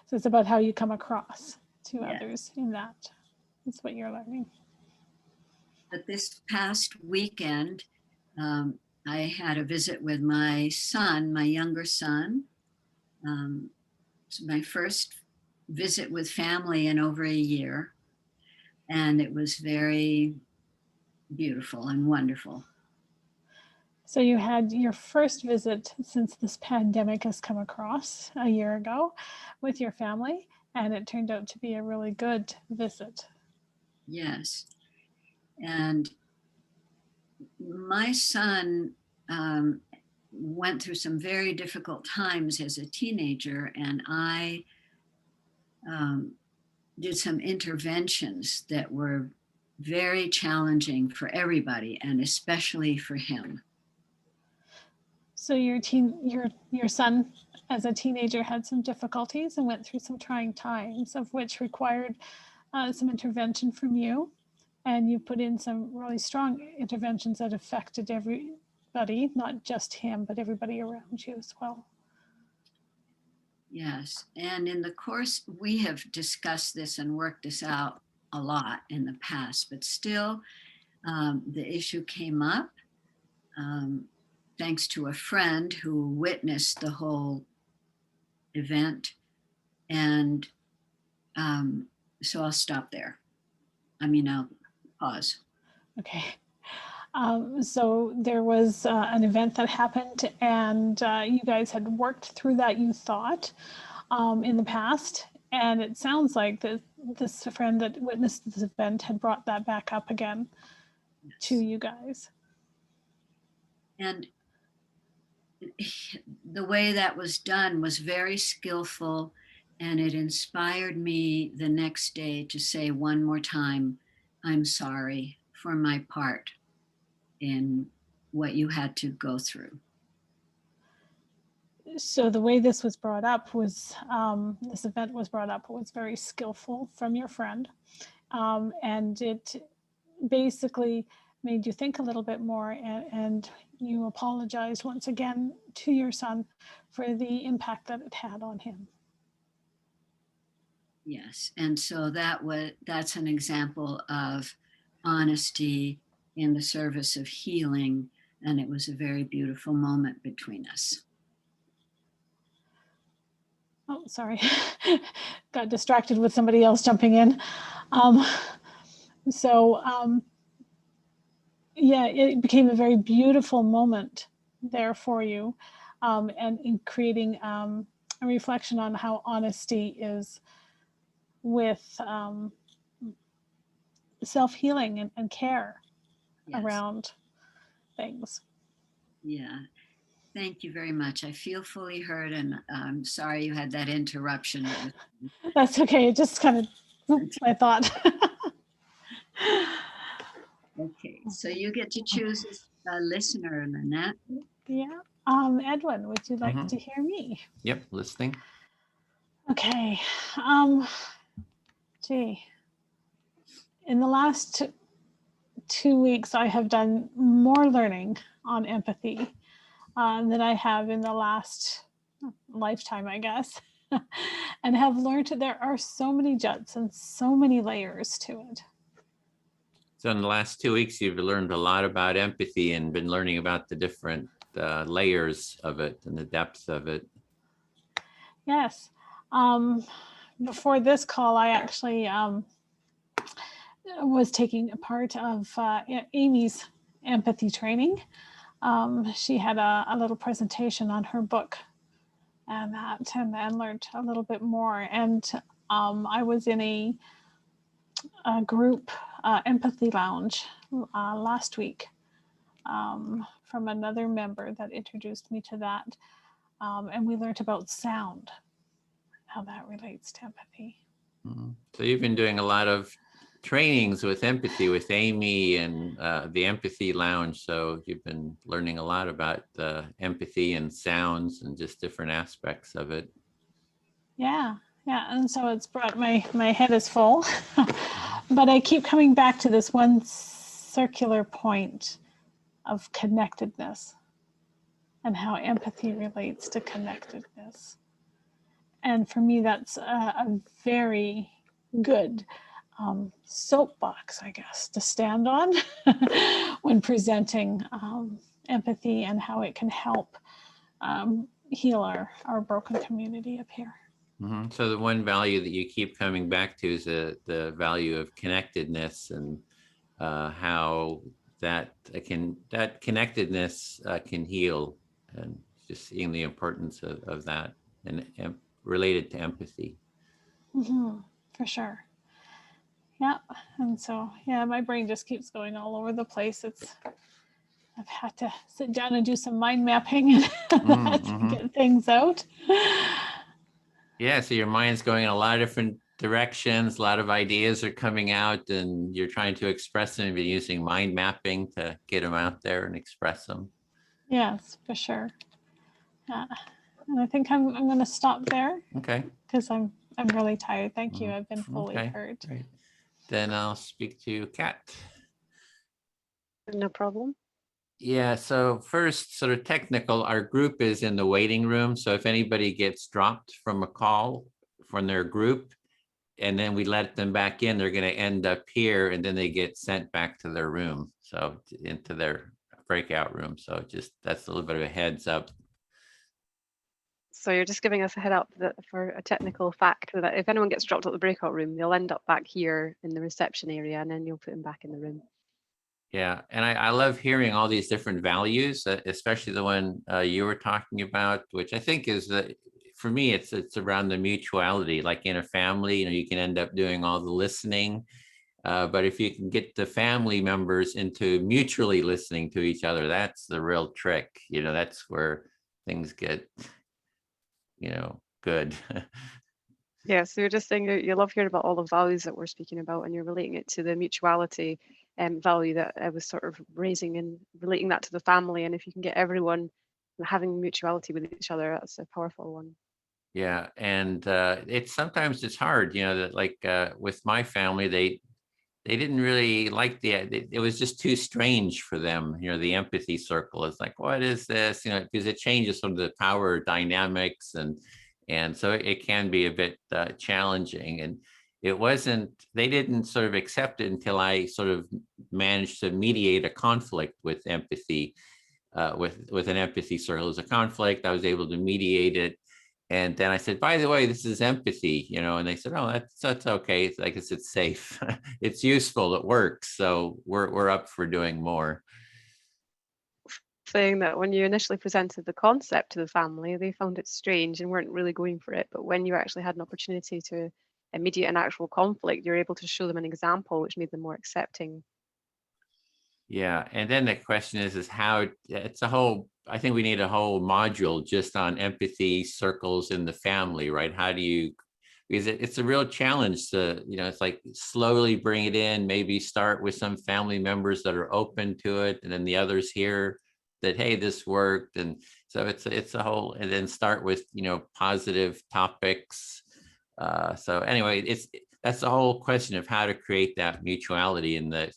so it's about how you come across to others in that. That's what you're learning. But this past weekend, I had a visit with my son, my younger son. It's my first visit with family in over a year, and it was very beautiful and wonderful. So you had your first visit since this pandemic has come across a year ago with your family, and it turned out to be a really good visit. Yes. And my son went through some very difficult times as a teenager, and I did some interventions that were very challenging for everybody, and especially for him. So your son as a teenager had some difficulties and went through some trying times, of which required some intervention from you. And you put in some really strong interventions that affected everybody, not just him, but everybody around you as well. Yes, and in the course, we have discussed this and worked this out a lot in the past, but still the issue came up thanks to a friend who witnessed the whole event. And so I'll stop there. I'll pause. Okay. So there was an event that happened, and you guys had worked through that, you thought, in the past. And it sounds like this friend that witnessed this event had brought that back up again to you guys. And the way that was done was very skillful, and it inspired me the next day to say one more time, I'm sorry for my part in what you had to go through. So the way this was brought up was, this event was brought up was very skillful from your friend. And it basically made you think a little bit more, and you apologized once again to your son for the impact that it had on him. Yes, and so that's an example of honesty in the service of healing, and it was a very beautiful moment between us. Oh, sorry, got distracted with somebody else jumping in. Yeah, it became a very beautiful moment there for you, and in creating a reflection on how honesty is with self-healing and care around things. Yeah, thank you very much. I feel fully heard, and I'm sorry you had that interruption. That's okay, it just kind of, I thought. Okay, so you get to choose a listener, Lynette. Yeah, Edwin, would you like to hear me? Yep, listening. Okay, in the last 2 weeks, I have done more learning on empathy than I have in the last lifetime, I guess, and have learned there are so many jets and so many layers to it. So in the last 2 weeks, you've learned a lot about empathy and been learning about the different layers of it and the depth of it. Yes. before this call, I actually was taking a part of Amy's empathy training. She had a little presentation on her book and learned a little bit more. And I was in a group empathy lounge last week from another member that introduced me to that. And we learned about sound, how that relates to empathy. So you've been doing a lot of trainings with empathy with Amy and the Empathy Lounge. So you've been learning a lot about empathy and sounds and just different aspects of it. Yeah, and so it's brought my head is full, but I keep coming back to this one circular point of connectedness and how empathy relates to connectedness. And for me, that's a very good soapbox, I guess, to stand on when presenting empathy and how it can help heal our broken community up here. Mm-hmm. So the one value that you keep coming back to is the value of connectedness and how that connectedness can heal, and just seeing the importance of that and related to empathy. Mm-hmm, for sure. Yeah, and so my brain just keeps going all over the place. I've had to sit down and do some mind mapping and to get things out. Yeah, so your mind's going in a lot of different directions, a lot of ideas are coming out, and you're trying to express them, you're using mind mapping to get them out there and express them. Yes, for sure. And I think I'm going to stop there. Okay. Because I'm really tired. Thank you. I've been fully heard. Great. Then I'll speak to Kat. No problem. Yeah, so first, sort of technical, our group is in the waiting room. So if anybody gets dropped from a call from their group, and then we let them back in, they're going to end up here, and then they get sent back to their room, so into their breakout room. So just that's a little bit of a heads up. So you're just giving us a head up for a technical fact that if anyone gets dropped out the breakout room, they'll end up back here in the reception area, and then you'll put them back in the room. Yeah, and I love hearing all these different values, especially the one you were talking about, which I think is for me, it's around the mutuality. Like in a family, you can end up doing all the listening, but if you can get the family members into mutually listening to each other, that's the real trick. That's where things get, good. Yeah, so you're just saying you love hearing about all the values that we're speaking about, and you're relating it to the mutuality value that I was sort of raising and relating that to the family. And if you can get everyone having mutuality with each other, that's a powerful one. Yeah, and sometimes it's hard, that like with my family, they didn't really like it was just too strange for them. The empathy circle is like, what is this? Because it changes some of the power dynamics, and so it can be a bit challenging. And they didn't sort of accept it until I sort of managed to mediate a conflict with empathy, with an empathy circle. It was a conflict, I was able to mediate it. And then I said, by the way, this is empathy, and they said, oh, that's okay. I guess it's safe. It's useful. It works. So we're up for doing more. Saying that when you initially presented the concept to the family, they found it strange and weren't really going for it. But when you actually had an opportunity to mediate an actual conflict, you're able to show them an example, which made them more accepting. Yeah. And then the question is how I think we need a whole module just on empathy circles in the family, right? How do you, because it's a real challenge to, it's like slowly bring it in, maybe start with some family members that are open to it, and then the others hear that, hey, this worked. And so it's a whole, and then start with, positive topics. So anyway, that's the whole question of how to create that mutuality in the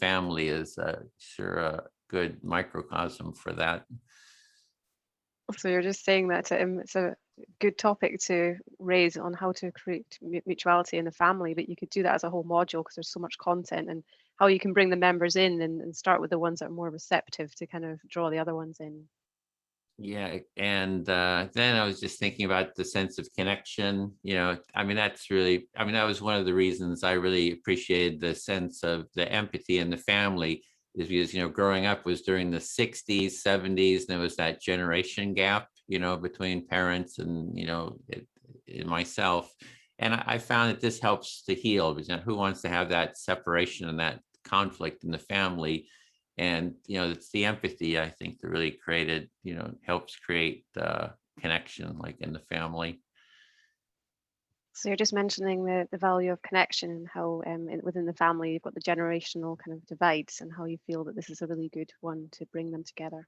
family is sure a good microcosm for that. So you're just saying that it's a good topic to raise on how to create mutuality in the family, but you could do that as a whole module because there's so much content, and how you can bring the members in and start with the ones that are more receptive to kind of draw the other ones in. Yeah, and then I was just thinking about the sense of connection. I mean, that's really, I mean, that was one of the reasons I really appreciated the sense of the empathy in the family, is because, growing up was during the 60s, 70s, and there was that generation gap, between parents and, myself. And I found that this helps to heal, because who wants to have that separation and that conflict in the family? And, it's the empathy, I think, that really helps create connection, like in the family. So you're just mentioning the value of connection and how within the family you've got the generational kind of divides, and how you feel that this is a really good one to bring them together.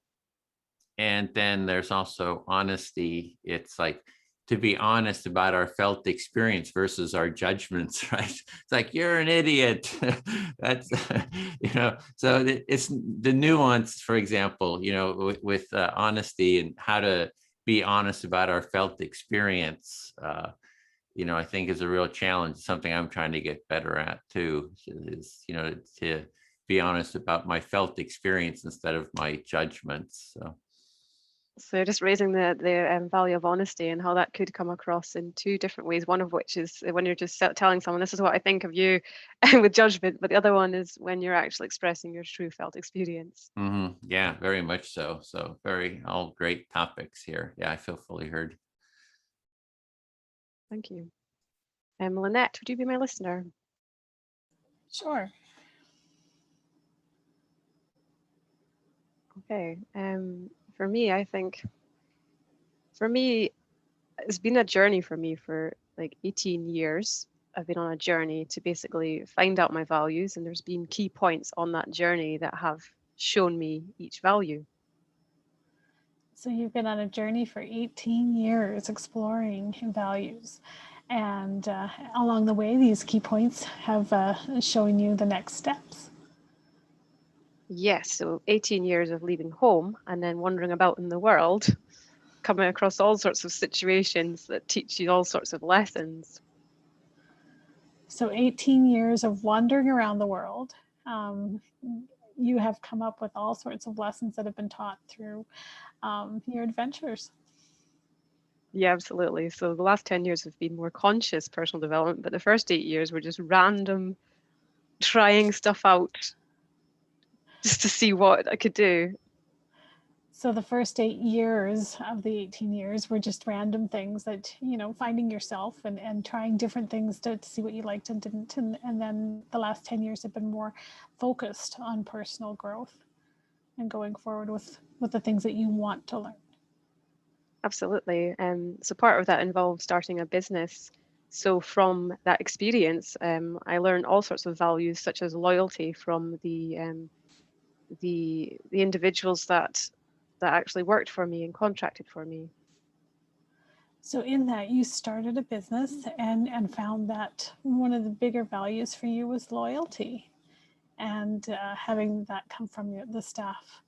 And then there's also honesty. It's like to be honest about our felt experience versus our judgments, right? It's like, you're an idiot. That's, so it's the nuance, for example, with honesty, and how to be honest about our felt experience, I think is a real challenge, something I'm trying to get better at too, is, to be honest about my felt experience instead of my judgments. So you're just raising the value of honesty, and how that could come across in two different ways. One of which is when you're just telling someone, this is what I think of you, with judgment. But the other one is when you're actually expressing your true felt experience. Mm-hmm. Yeah, very much so. So all great topics here. Yeah, I feel fully heard. Thank you. Lynette, would you be my listener? Sure. Okay. For me, it's been a journey for me for like 18 years. I've been on a journey to basically find out my values, and there's been key points on that journey that have shown me each value. So you've been on a journey for 18 years exploring values. And along the way, these key points have shown you the next steps. Yes, so 18 years of leaving home and then wandering about in the world, coming across all sorts of situations that teach you all sorts of lessons. So 18 years of wandering around the world. You have come up with all sorts of lessons that have been taught through your adventures. Yeah, absolutely. So the last 10 years have been more conscious personal development, but the first 8 years were just random, trying stuff out just to see what I could do. So the first 8 years of the 18 years were just random things that, finding yourself and trying different things to see what you liked and didn't. And then the last 10 years have been more focused on personal growth and going forward with the things that you want to learn. Absolutely. So part of that involved starting a business. So from that experience, I learned all sorts of values, such as loyalty, from the individuals that actually worked for me and contracted for me. So in that, you started a business and found that one of the bigger values for you was loyalty, and having that come from the staff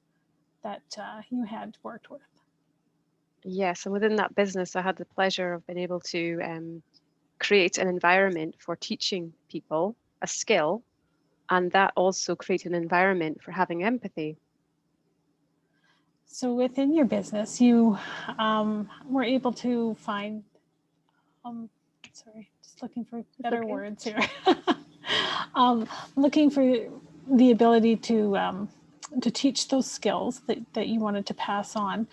that you had worked with. Yes, and within that business, I had the pleasure of being able to create an environment for teaching people a skill, and that also created an environment for having empathy. So within your business, you were able to find, sorry, just looking for better words here. Looking for the ability to teach those skills that you wanted to pass on.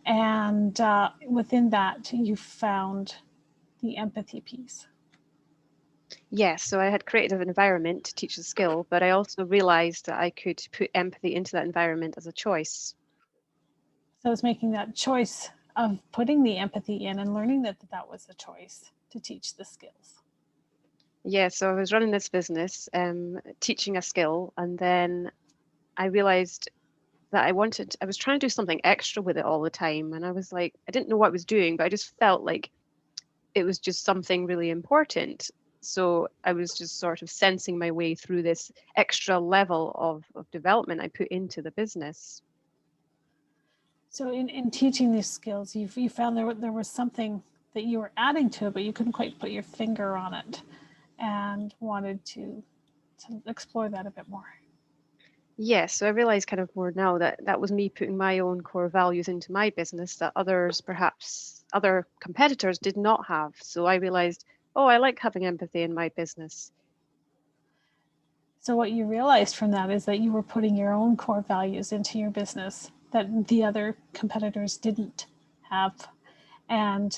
And within that, you found the empathy piece. Yes, so I had created an environment to teach the skill, but I also realized that I could put empathy into that environment as a choice. So I was making that choice of putting the empathy in and learning that was a choice to teach the skills. Yeah, so I was running this business, teaching a skill, and then I realized that I was trying to do something extra with it all the time. And I was like, I didn't know what I was doing, but I just felt like it was just something really important. So I was just sort of sensing my way through this extra level of development I put into the business. So in teaching these skills, you found there was something that you were adding to it, but you couldn't quite put your finger on it, and wanted to explore that a bit more. Yes, so I realize kind of more now that that was me putting my own core values into my business that others, perhaps other competitors, did not have. So I realized, oh, I like having empathy in my business. So what you realized from that is that you were putting your own core values into your business that the other competitors didn't have. And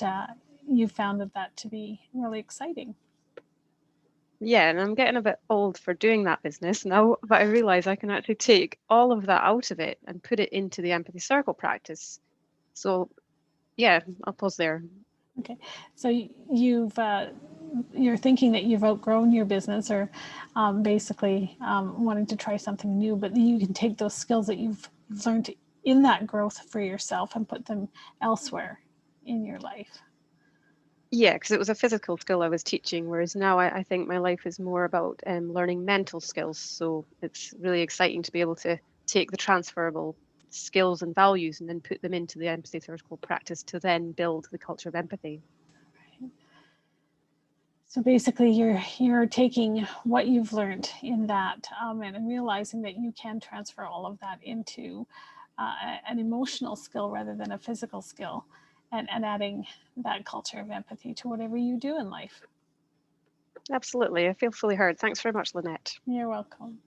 you found that to be really exciting. Yeah, and I'm getting a bit old for doing that business now, but I realize I can actually take all of that out of it and put it into the empathy circle practice. So yeah, I'll pause there. Okay, so you're thinking that you've outgrown your business, or basically wanting to try something new, but you can take those skills that you've learned in that growth for yourself and put them elsewhere in your life. Yeah, because it was a physical skill I was teaching, whereas now I think my life is more about learning mental skills. So it's really exciting to be able to take the transferable skills and values and then put them into the empathy circle practice to then build the culture of empathy. So basically, you're taking what you've learned in that and realizing that you can transfer all of that into an emotional skill rather than a physical skill, and adding that culture of empathy to whatever you do in life. Absolutely, I feel fully heard. Thanks very much, Lynette. You're welcome.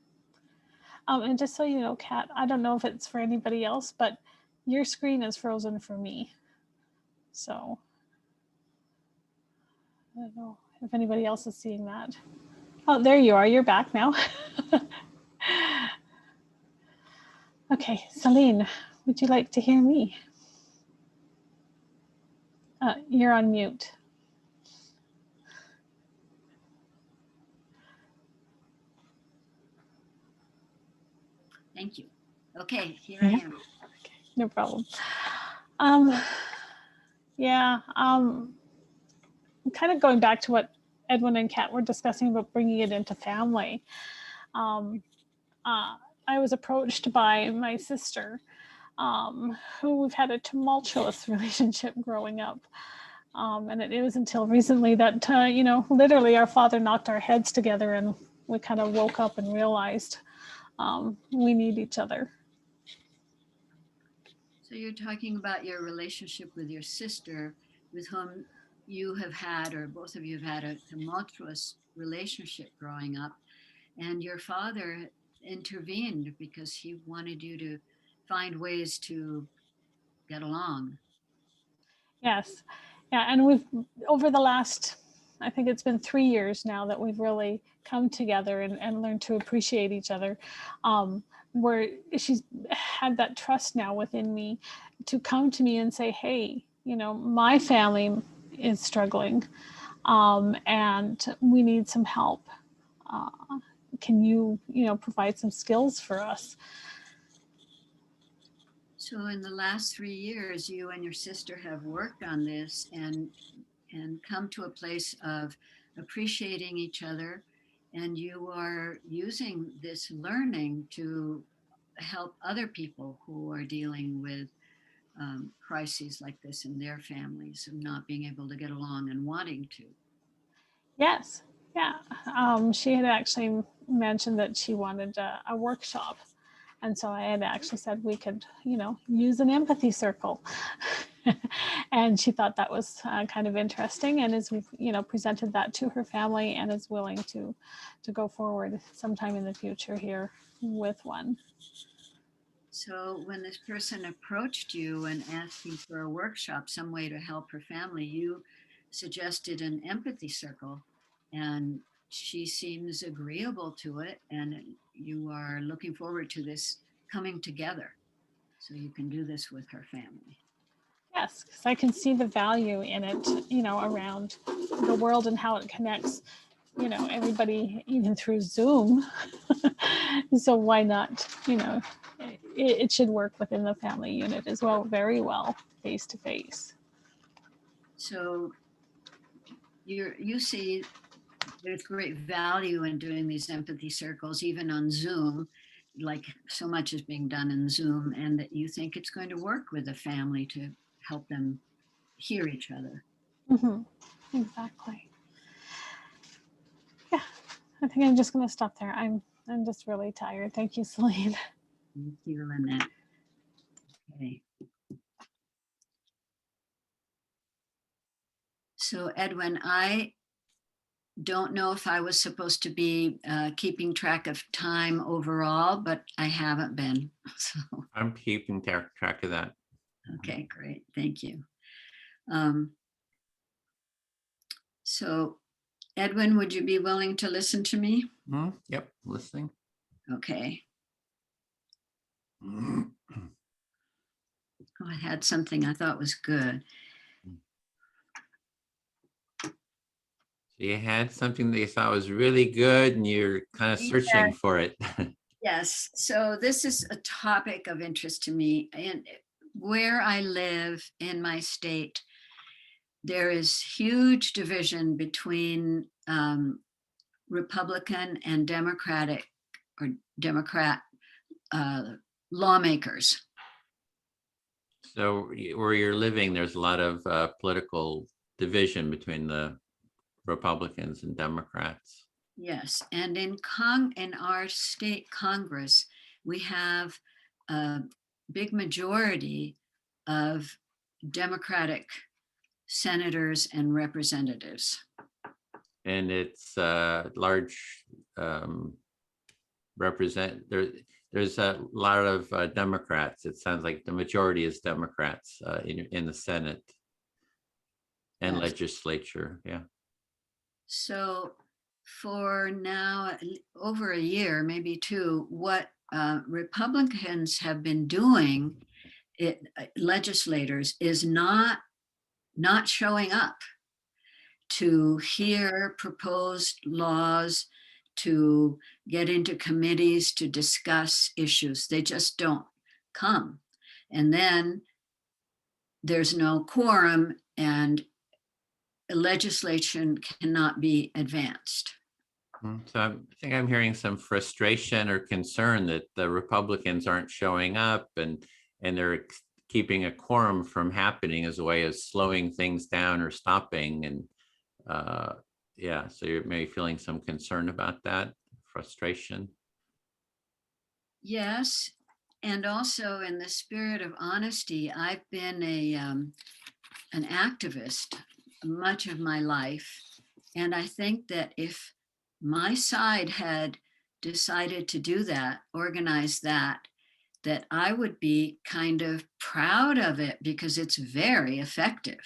And just so you know, Kat, I don't know if it's for anybody else, but your screen is frozen for me. So I don't know if anybody else is seeing that. Oh, there you are. You're back now. Okay, Celine, would you like to hear me? You're on mute. Thank you. Okay, here I am. Okay, no problem. Yeah, kind of going back to what Edwin and Kat were discussing about bringing it into family. I was approached by my sister, who we've had a tumultuous relationship growing up. And it was until recently that, literally our father knocked our heads together and we kind of woke up and realized we need each other. So you're talking about your relationship with your sister, with whom you have had, or both of you have had, a tumultuous relationship growing up, and your father intervened because he wanted you to find ways to get along. Yes. Yeah. And we've, over the last, I think it's been 3 years now that we've really come together and learned to appreciate each other. Where she's had that trust now within me to come to me and say, hey, my family is struggling and we need some help. Can you, provide some skills for us? So in the last 3 years, you and your sister have worked on this and come to a place of appreciating each other, and you are using this learning to help other people who are dealing with crises like this in their families, of not being able to get along and wanting to. Yes. Yeah. She had actually mentioned that she wanted a workshop. And so I had actually said we could, use an empathy circle. And she thought that was kind of interesting, and is, presented that to her family and is willing to go forward sometime in the future here with one. So when this person approached you and asking for a workshop, some way to help her family, you suggested an empathy circle, and she seems agreeable to it, and you are looking forward to this coming together so you can do this with her family. Yes, because I can see the value in it, around the world and how it connects, everybody, even through Zoom. So why not, it should work within the family unit as well, very well, face to face. So you see there's great value in doing these empathy circles, even on Zoom, like so much is being done in Zoom, and that you think it's going to work with the family to help them hear each other. Mm-hmm. Exactly. Yeah, I think I'm just going to stop there. I'm just really tired. Thank you, Celine. Thank you, Lynette. Okay. So Edwin, I don't know if I was supposed to be keeping track of time overall, but I haven't been. So, I'm keeping track of that. okay, great. Thank you. So Edwin, would you be willing to listen to me? Yep, listening. Okay. Oh, I had something I thought was good. So you had something that you thought was really good and you're kind of searching for it. Yes, so this is a topic of interest to me. And where I live in my state, there is huge division between Republican and Democrat lawmakers. So where you're living, there's a lot of political division between the Republicans and Democrats. Yes, and in our state Congress, we have a big majority of Democratic senators and representatives. And it's large there's a lot of Democrats. It sounds like the majority is Democrats in the Senate and Yes. legislature. Yeah. So for now, over a year, maybe two, what Republicans have been doing, legislators, is not showing up to hear proposed laws, to get into committees to discuss issues. They just don't come. And then there's no quorum and legislation cannot be advanced. So I think I'm hearing some frustration or concern that the Republicans aren't showing up and they're keeping a quorum from happening as a way of slowing things down or stopping. And yeah, so you're maybe feeling some concern about that, frustration. Yes, and also in the spirit of honesty, I've been an activist much of my life. And I think that if my side had decided to do that, organize that I would be kind of proud of it because it's very effective.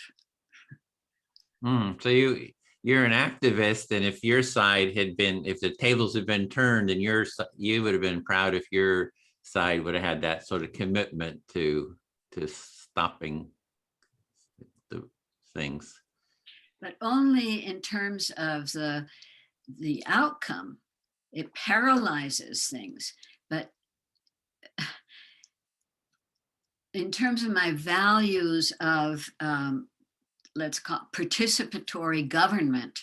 So you're an activist, and if your side had been, if the tables had been turned and you would have been proud if your side would have had that sort of commitment to stopping the things. But only in terms of the outcome. It paralyzes things. But in terms of my values of, let's call it participatory government,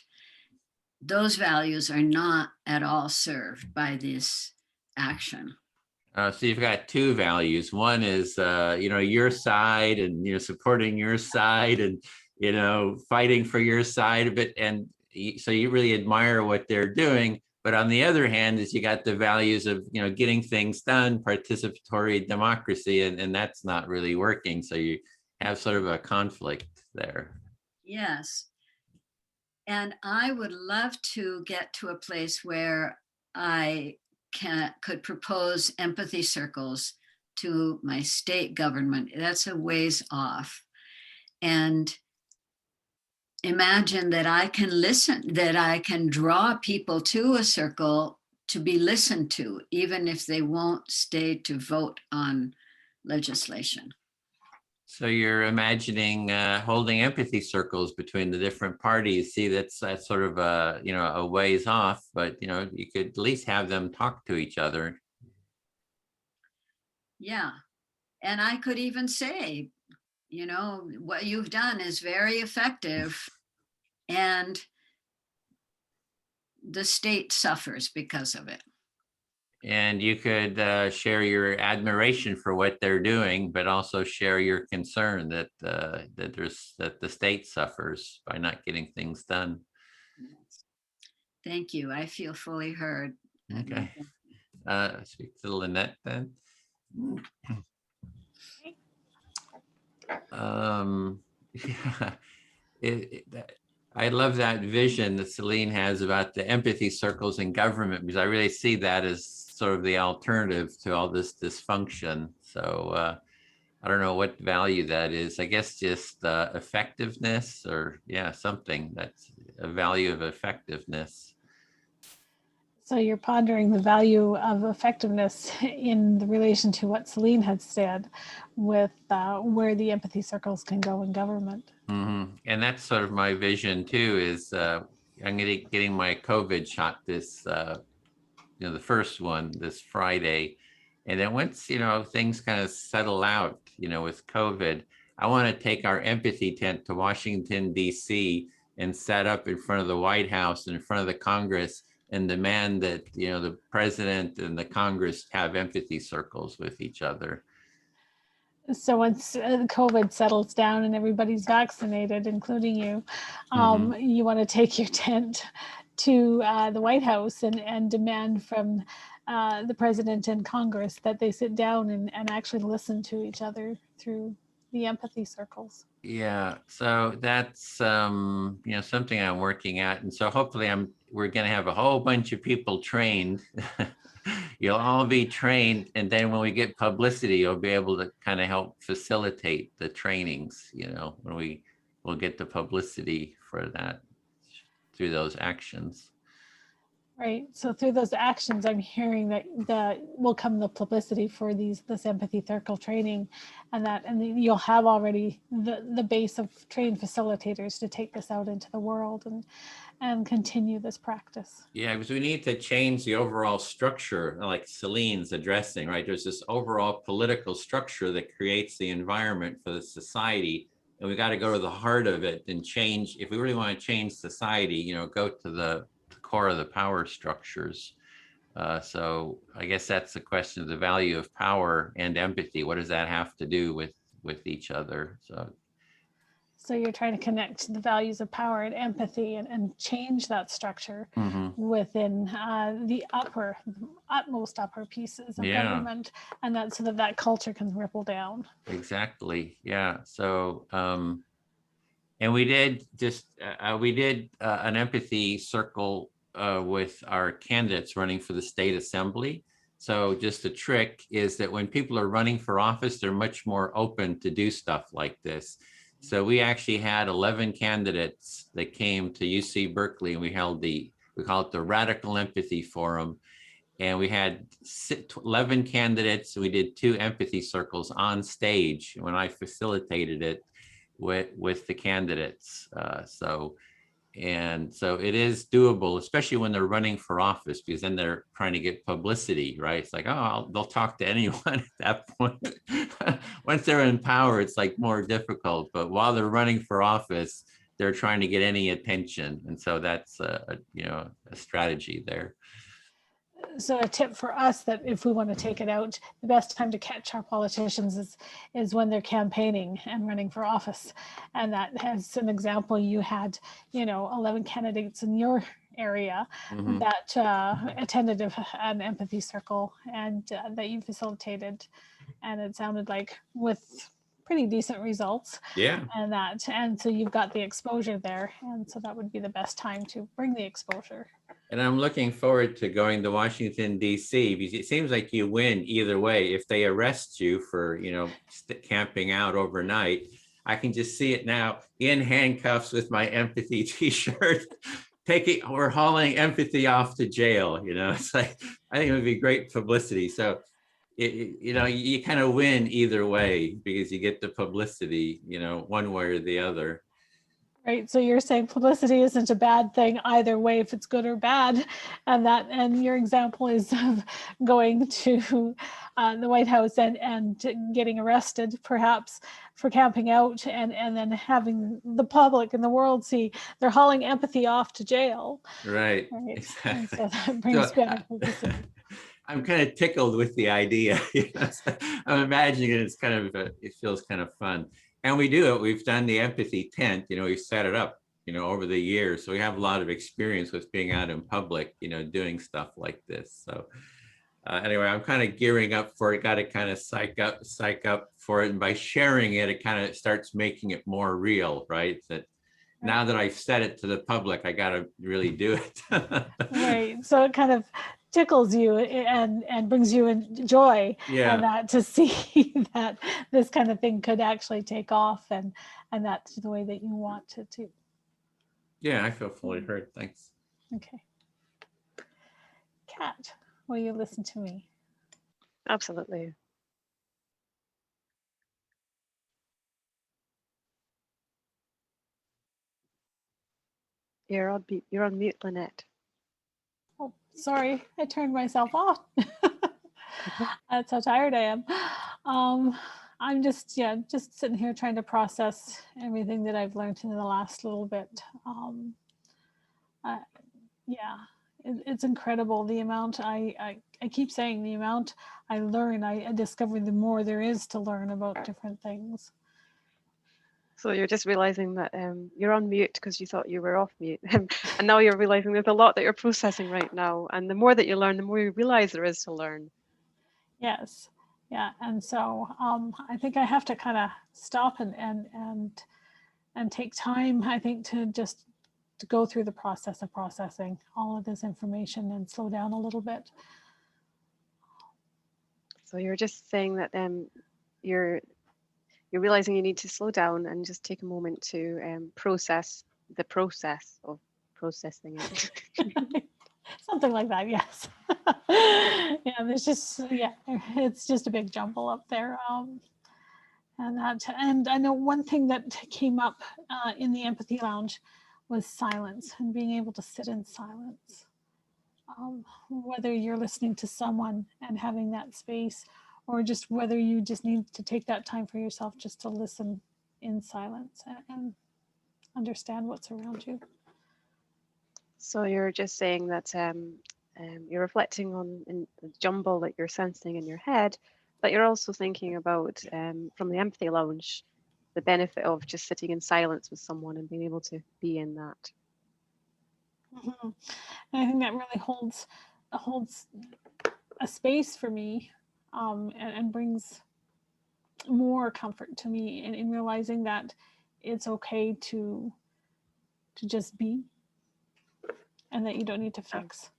those values are not at all served by this action. So you've got two values. One is, your side and, supporting your side and, fighting for your side of it. And so you really admire what they're doing. But on the other hand, is you got the values of, getting things done, participatory democracy, and that's not really working. So you have sort of a conflict there. Yes. And I would love to get to a place where I could propose empathy circles to my state government. That's a ways off. And imagine that I can listen, that I can draw people to a circle to be listened to, even if they won't stay to vote on legislation. So you're imagining holding empathy circles between the different parties. See, that's sort of a ways off, but you could at least have them talk to each other. Yeah, and I could even say, what you've done is very effective, and the state suffers because of it. And you could share your admiration for what they're doing, but also share your concern that the state suffers by not getting things done. Thank you. I feel fully heard. Okay. speak to Lynette then. Yeah, I love that vision that Celine has about the empathy circles in government, because I really see that as sort of the alternative to all this dysfunction. So I don't know what value that is. I guess just effectiveness, or yeah, something that's a value of effectiveness. So you're pondering the value of effectiveness in the relation to what Celine had said with where the empathy circles can go in government. Mm-hmm. And that's sort of my vision too, is I'm getting my COVID shot this, the first one this Friday. And then once, things kind of settle out, with COVID, I want to take our empathy tent to Washington, D.C. and set up in front of the White House and in front of the Congress and demand that, the president and the Congress have empathy circles with each other. So once COVID settles down and everybody's vaccinated, including you, you want to take your tent to the White House and demand from the president and Congress that they sit down and actually listen to each other through the empathy circles. Yeah, so that's something I'm working at, and so hopefully we're going to have a whole bunch of people trained. You'll all be trained, and then when we get publicity, you'll be able to kind of help facilitate the trainings. When we'll get the publicity for that through those actions. Right. So through those actions, I'm hearing that will come the publicity for this empathy circle training, and you'll have already the base of trained facilitators to take this out into the world and continue this practice. Yeah, because we need to change the overall structure, like Celine's addressing, right? There's this overall political structure that creates the environment for the society, and we got to go to the heart of it and change. If we really want to change society, go to the core of the power structures. So I guess that's the question of the value of power and empathy. What does that have to do with each other? So you're trying to connect the values of power and empathy and change that structure within the utmost upper pieces of government, and that so that culture can ripple down. Exactly. Yeah. So and we did an empathy circle with our candidates running for the state assembly. So just a trick is that when people are running for office, they're much more open to do stuff like this. So we actually had 11 candidates that came to UC Berkeley, and we call it the Radical Empathy Forum. And we had 11 candidates. We did 2 empathy circles on stage when I facilitated it with the candidates. So it is doable, especially when they're running for office, because then they're trying to get publicity, right? It's like, they'll talk to anyone at that point. Once they're in power, it's like more difficult. But while they're running for office, they're trying to get any attention. And so that's a strategy there. So a tip for us that if we want to take it out, the best time to catch our politicians is when they're campaigning and running for office. And that, as an example, you had 11 candidates in your area that attended an empathy circle and that you facilitated, and it sounded like with pretty decent results. Yeah. And so you've got the exposure there, and so that would be the best time to bring the exposure. And I'm looking forward to going to Washington, D.C. because it seems like you win either way. If they arrest you for, camping out overnight, I can just see it now in handcuffs with my empathy T-shirt. We're hauling empathy off to jail. It's like, I think it would be great publicity. So, you kind of win either way because you get the publicity, one way or the other. Right. So you're saying publicity isn't a bad thing either way, if it's good or bad. And your example is of going to the White House and getting arrested, perhaps, for camping out, and then having the public and the world see they're hauling empathy off to jail. Right. Exactly. And so that brings back publicity. I'm kind of tickled with the idea. I'm imagining it feels kind of fun. And we do it. We've done the empathy tent, we've set it up, over the years. So we have a lot of experience with being out in public, doing stuff like this. So Anyway, I'm kind of gearing up for it. Got to kind of psych up for it, and by sharing it, it kind of starts making it more real, right? That now that I've said it to the public, I got to really do it. Right. So it kind of tickles you and brings you in joy, Yeah. and that to see that this kind of thing could actually take off, and that's the way that you want it to. Yeah, I feel fully heard. Thanks. Okay. Kat, will you listen to me? Absolutely. You're on mute, Lynette. Oh, sorry, I turned myself off. That's how tired I am. I'm just sitting here trying to process everything that I've learned in the last little bit. It's incredible the amount I keep saying, the amount I learn. I discover the more there is to learn about different things. So you're just realizing that you're on mute because you thought you were off mute. And now you're realizing there's a lot that you're processing right now. And the more that you learn, the more you realize there is to learn. Yes. Yeah. And so I think I have to kind of stop and take time, I think, to go through the process of processing all of this information and slow down a little bit. So you're just saying that you're realizing you need to slow down and just take a moment to process the process of processing it. Something like that, yes. There's just, it's just a big jumble up there. And I know one thing that came up in the Empathy Lounge was silence, and being able to sit in silence. Whether you're listening to someone and having that space, or just whether you just need to take that time for yourself just to listen in silence and understand what's around you. So you're just saying that you're reflecting on in the jumble that you're sensing in your head, but you're also thinking about, from the Empathy Lounge, the benefit of just sitting in silence with someone and being able to be in that. Mm-hmm. And I think that really holds a space for me, and brings more comfort to me in realizing that it's okay to just be, and that you don't need to fix.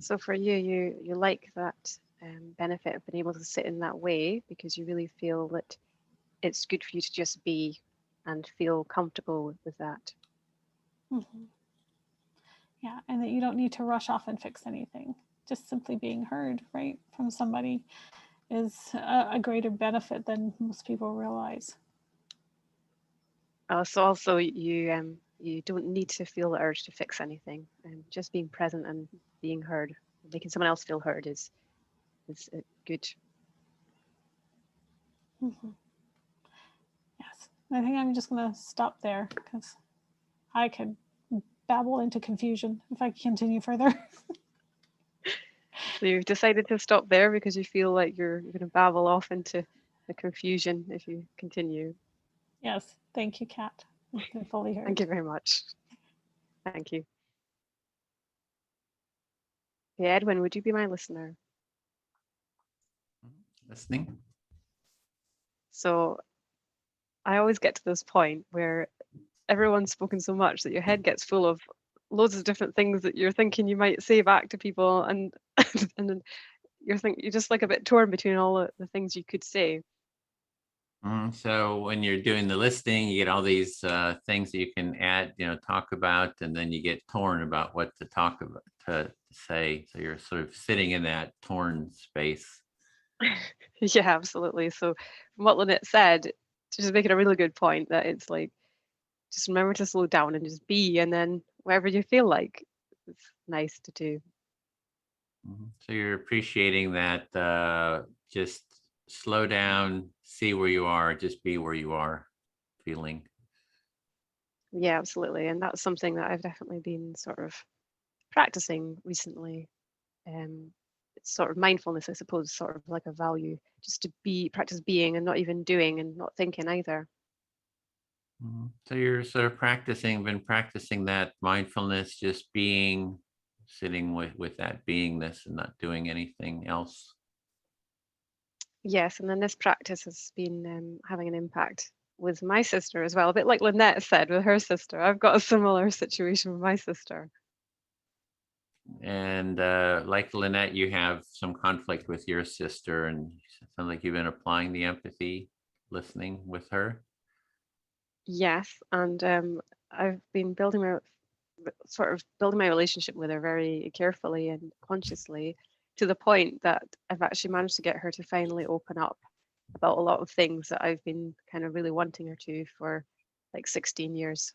So for you like that benefit of being able to sit in that way, because you really feel that it's good for you to just be and feel comfortable with that. Mm-hmm. Yeah, and that you don't need to rush off and fix anything. Just simply being heard, right, from somebody is a greater benefit than most people realize. So also you don't need to feel the urge to fix anything, and just being present and being heard, making someone else feel heard is good. Mm-hmm. Yes, I think I'm just going to stop there because I could babble into confusion if I continue further. So you've decided to stop there because you feel like you're going to babble off into the confusion if you continue. Yes, thank you, Kat. It's been fully heard. Thank you very much. Thank you. Okay, Edwin, would you be my listener? Listening. So I always get to this point where everyone's spoken so much that your head gets full of loads of different things that you're thinking you might say back to people, and and then you're just like a bit torn between all the things you could say. So when you're doing the listening, you get all these things that you can add, talk about, and then you get torn about what to talk about, to say. So you're sort of sitting in that torn space. Yeah, absolutely. So from what Lynette said, she's making a really good point that it's like, just remember to slow down and just be, and then whatever you feel like, it's nice to do. So you're appreciating that, just slow down, see where you are, just be where you are feeling. Yeah, absolutely. And that's something that I've definitely been sort of practicing recently. It's sort of mindfulness, I suppose, sort of like a value, just to practice being and not even doing and not thinking either. So you're sort of been practicing that mindfulness, just being sitting with that beingness and not doing anything else. Yes, and then this practice has been having an impact with my sister as well. A bit like Lynette said with her sister. I've got a similar situation with my sister. And like Lynette, you have some conflict with your sister, and it sounds like you've been applying the empathy, listening with her. Yes, and I've been building my relationship with her very carefully and consciously, to the point that I've actually managed to get her to finally open up about a lot of things that I've been kind of really wanting her to for like 16 years.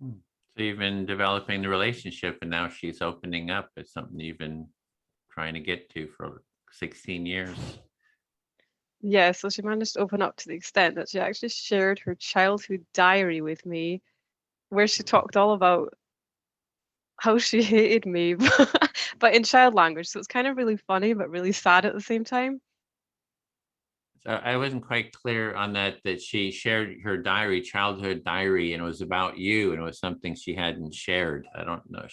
So you've been developing the relationship, and now she's opening up. It's something you've been trying to get to for 16 years. Yeah, so she managed to open up to the extent that she actually shared her childhood diary with me, where she talked all about how she hated me, but in child language. So it's kind of really funny, but really sad at the same time. So I wasn't quite clear on that she shared her diary, childhood diary, and it was about you, and it was something she hadn't shared. I don't know.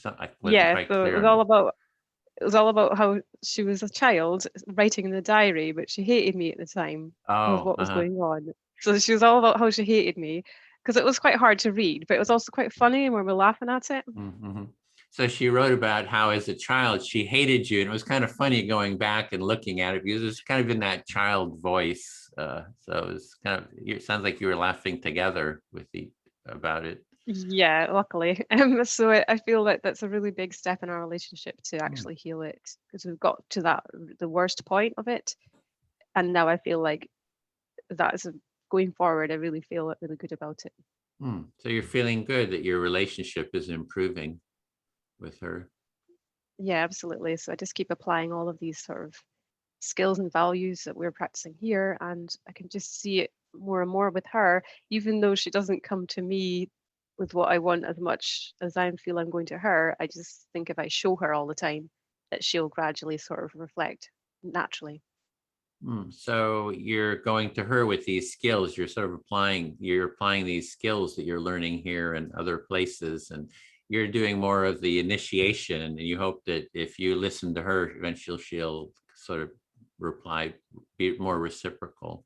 I wasn't Yeah, quite so clear it was all about how she was a child writing in the diary, but she hated me at the time with what was going on. So she was all about how she hated me, because it was quite hard to read, but it was also quite funny and we were laughing at it. Mm-hmm. So she wrote about how as a child she hated you, and it was kind of funny going back and looking at it because it was kind of in that child voice. So it was kind of, it sounds like you were laughing together about it. Yeah, luckily. So I feel that that's a really big step in our relationship to actually heal it, because we've got to the worst point of it. And now I feel like that's going forward, I really feel really good about it. So you're feeling good that your relationship is improving with her. Yeah, absolutely. So I just keep applying all of these sort of skills and values that we're practicing here, and I can just see it more and more with her, even though she doesn't come to me with what I want as much as I feel I'm going to her. I just think if I show her all the time, that she'll gradually sort of reflect naturally. So you're going to her with these skills, you're applying these skills that you're learning here and other places, and you're doing more of the initiation, and you hope that if you listen to her, eventually she'll sort of reply, be more reciprocal.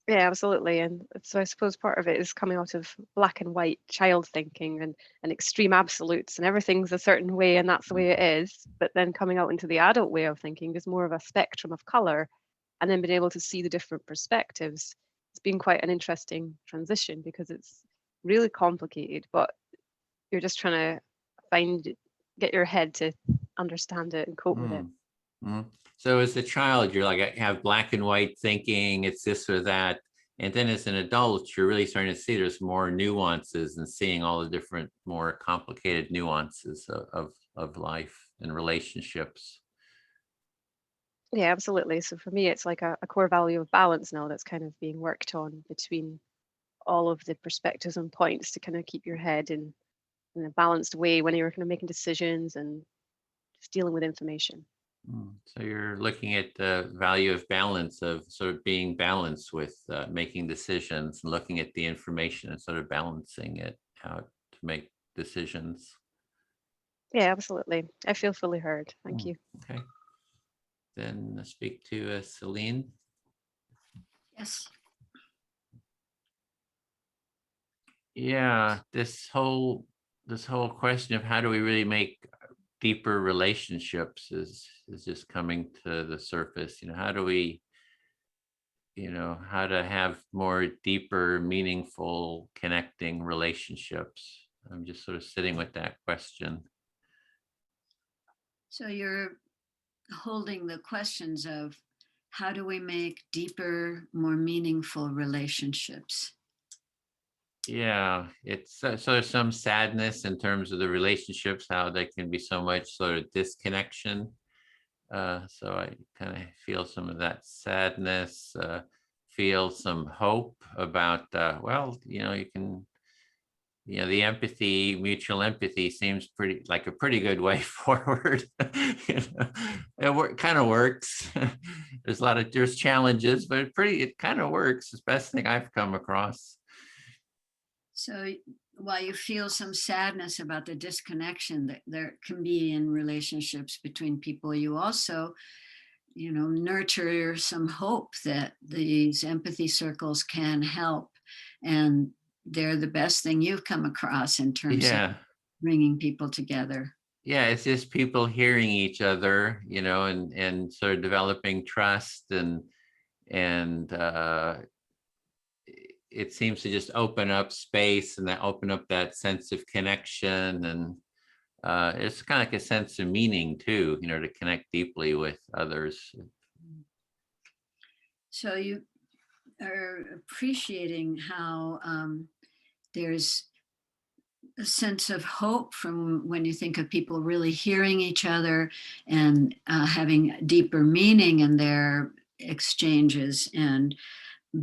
Yeah, absolutely. And so I suppose part of it is coming out of black and white child thinking and extreme absolutes, and everything's a certain way and that's the way it is. But then coming out into the adult way of thinking is more of a spectrum of color, and then being able to see the different perspectives. It's been quite an interesting transition because it's really complicated, but you're just trying to get your head to understand it and cope with it. So as a child, you're like, I have black and white thinking, it's this or that. And then as an adult, you're really starting to see there's more nuances and seeing all the different, more complicated nuances of life and relationships. Yeah, absolutely. So for me, it's like a core value of balance now that's kind of being worked on between all of the perspectives and points to kind of keep your head in a balanced way when you're kind of making decisions and just dealing with information. So you're looking at the value of balance, of sort of being balanced with making decisions and looking at the information and sort of balancing it out to make decisions. Yeah, absolutely. I feel fully heard. Thank you. Okay. Then speak to Celine. Yes. Yeah, this whole question of how do we really make deeper relationships is just coming to the surface. How do we, how to have more deeper, meaningful, connecting relationships? I'm just sort of sitting with that question. So you're holding the questions of how do we make deeper, more meaningful relationships? Yeah, it's so there's some sadness in terms of the relationships, how there can be so much sort of disconnection. So I kind of feel some of that sadness, feel some hope about, well, you can, the empathy, mutual empathy seems like a pretty good way forward. It kind of works. There's challenges, but it kind of works. It's the best thing I've come across. So while you feel some sadness about the disconnection that there can be in relationships between people, you also, nurture some hope that these empathy circles can help. And they're the best thing you've come across in terms of Yeah. bringing people together. Yeah, it's just people hearing each other, and sort of developing trust, and it seems to just open up space, and that open up that sense of connection, and it's kind of like a sense of meaning too, to connect deeply with others. So you are appreciating how there's a sense of hope from when you think of people really hearing each other and having deeper meaning in their exchanges and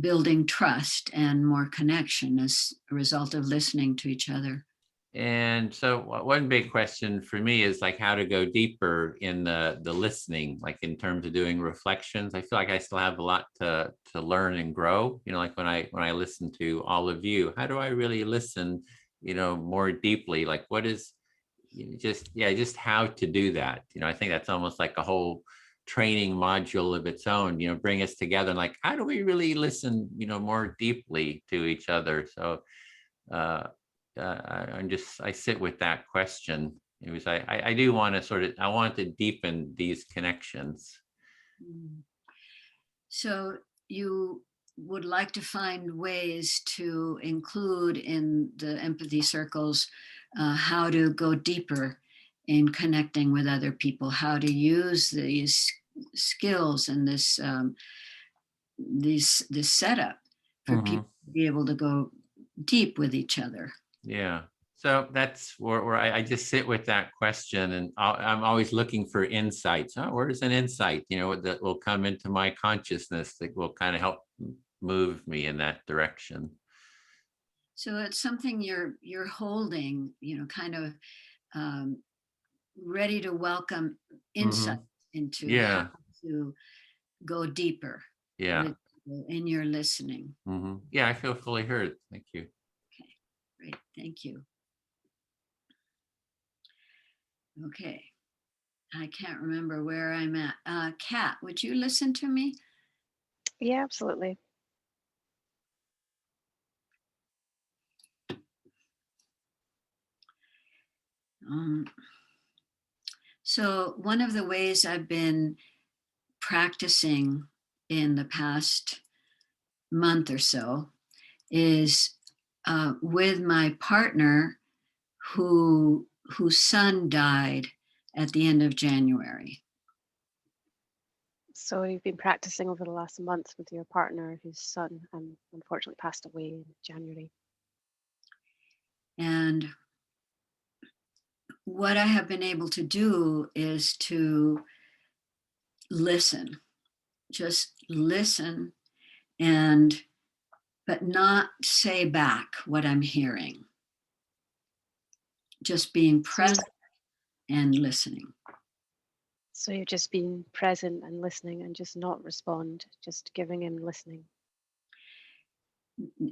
building trust and more connection as a result of listening to each other. And so one big question for me is like how to go deeper in the listening, like in terms of doing reflections. I feel like I still have a lot to learn and grow, like when I listen to all of you, how do I really listen, more deeply? Like what is just how to do that? I think that's almost like a whole training module of its own, bring us together, and like, how do we really listen, more deeply to each other? So I sit with that question. It was, I do want to I want to deepen these connections. So you would like to find ways to include in the empathy circles how to go deeper in connecting with other people, how to use these skills and this setup for people to be able to go deep with each other. Yeah. So that's where I just sit with that question, and I'm always looking for insights. Oh, where's an insight, that will come into my consciousness that will kind of help move me in that direction. So it's something you're holding, kind of ready to welcome insight into how to go deeper. Yeah. In your listening. Yeah, I feel fully heard. Thank you. Okay, great. Thank you. Okay. I can't remember where I'm at. Kat, would you listen to me? Yeah, absolutely. So one of the ways I've been practicing in the past month or so is with my partner whose son died at the end of January. So you've been practicing over the last month with your partner whose son unfortunately passed away in January. And what I have been able to do is to listen, just listen, but not say back what I'm hearing. Just being present and listening. So you've just been present and listening and just not respond, just giving in listening.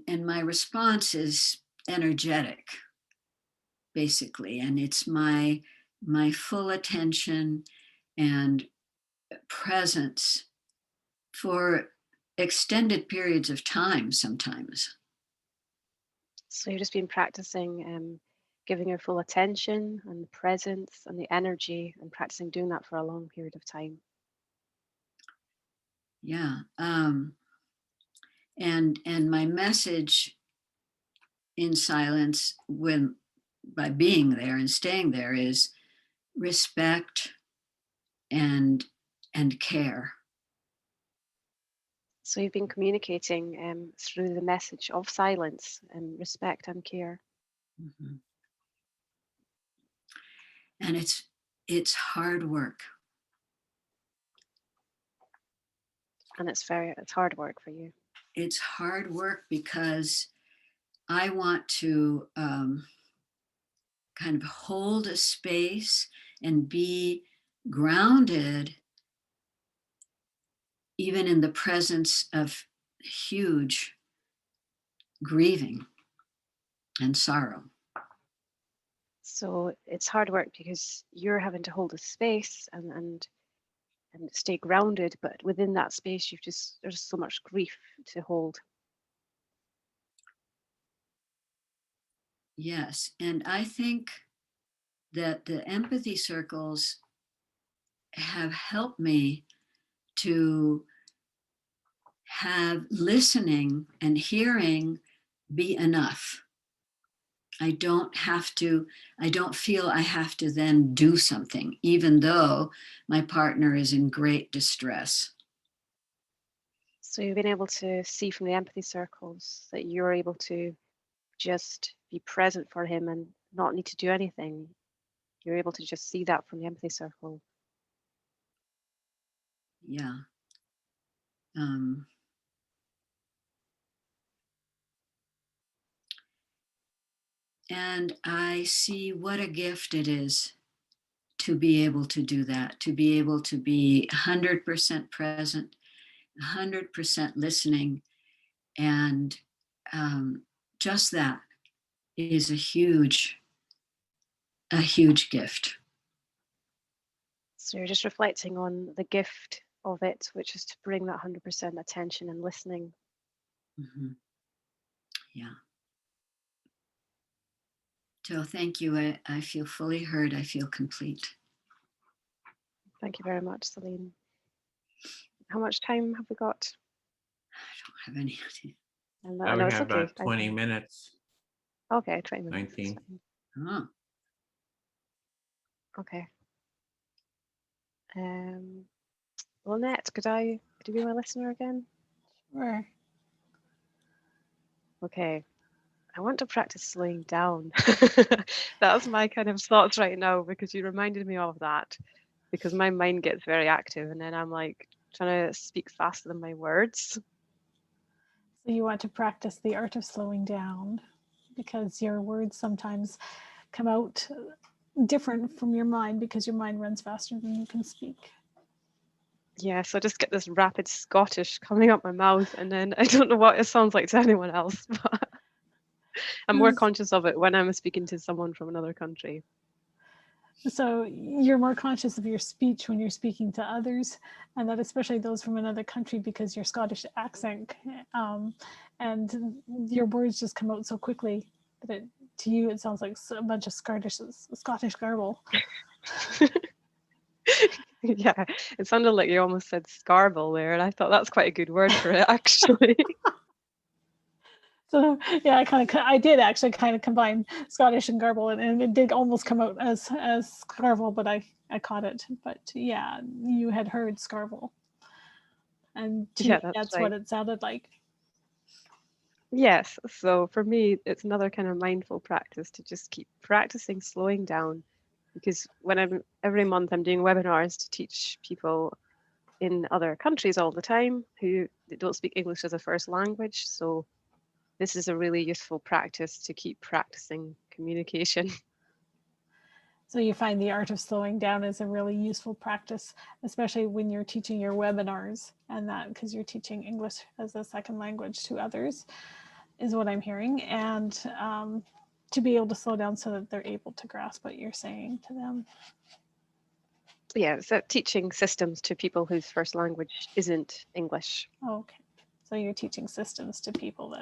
And my response is energetic, basically, and it's my full attention and presence for extended periods of time sometimes. So you've just been practicing giving your full attention and the presence and the energy, and practicing doing that for a long period of time. Yeah. And my message in silence by being there and staying there is respect and care. So you've been communicating through the message of silence and respect and care. Mm-hmm. And it's hard work. And it's hard work for you. It's hard work because I want to kind of hold a space and be grounded even in the presence of huge grieving and sorrow. So it's hard work because you're having to hold a space and stay grounded, but within that space, there's so much grief to hold. Yes, and I think that the empathy circles have helped me to have listening and hearing be enough. I don't feel I have to then do something, even though my partner is in great distress. So you've been able to see from the empathy circles that you're able to just be present for him and not need to do anything. You're able to just see that from the empathy circle. Yeah. And I see what a gift it is to be able to do that, to be able to be 100% present, 100% listening. And just that is a huge gift. So you're just reflecting on the gift of it, which is to bring that 100% attention and listening. Mm-hmm. Yeah. So thank you. I feel fully heard. I feel complete. Thank you very much, Celine. How much time have we got? I don't have any idea. We No, it's have okay. about 20 minutes. Okay, 20 minutes. 19. Oh. Okay. Lynette, could you be my listener again? Sure. Okay. I want to practice slowing down. That's my kind of thoughts right now, because you reminded me of that, because my mind gets very active and then I'm like trying to speak faster than my words. So you want to practice the art of slowing down, because your words sometimes come out different from your mind because your mind runs faster than you can speak. Yeah, so I just get this rapid Scottish coming up my mouth, and then I don't know what it sounds like to anyone else, but I'm more conscious of it when I'm speaking to someone from another country. So you're more conscious of your speech when you're speaking to others, and that especially those from another country, because your Scottish accent and your words just come out so quickly that to you it sounds like a bunch of Scottish garble. Yeah, it sounded like you almost said scarble there, and I thought that's quite a good word for it, actually. So yeah, I did actually kind of combine Scottish and garble, and it did almost come out as scarvel, but I caught it. But yeah, you had heard scarvel, and to me, that's right. what it sounded like. Yes, so for me, it's another kind of mindful practice to just keep practicing slowing down, because when every month I'm doing webinars to teach people in other countries all the time who don't speak English as a first language. So this is a really useful practice to keep practicing communication. So you find the art of slowing down is a really useful practice, especially when you're teaching your webinars, and that because you're teaching English as a second language to others is what I'm hearing. And to be able to slow down so that they're able to grasp what you're saying to them. Yeah, so teaching systems to people whose first language isn't English. Okay, so you're teaching systems to people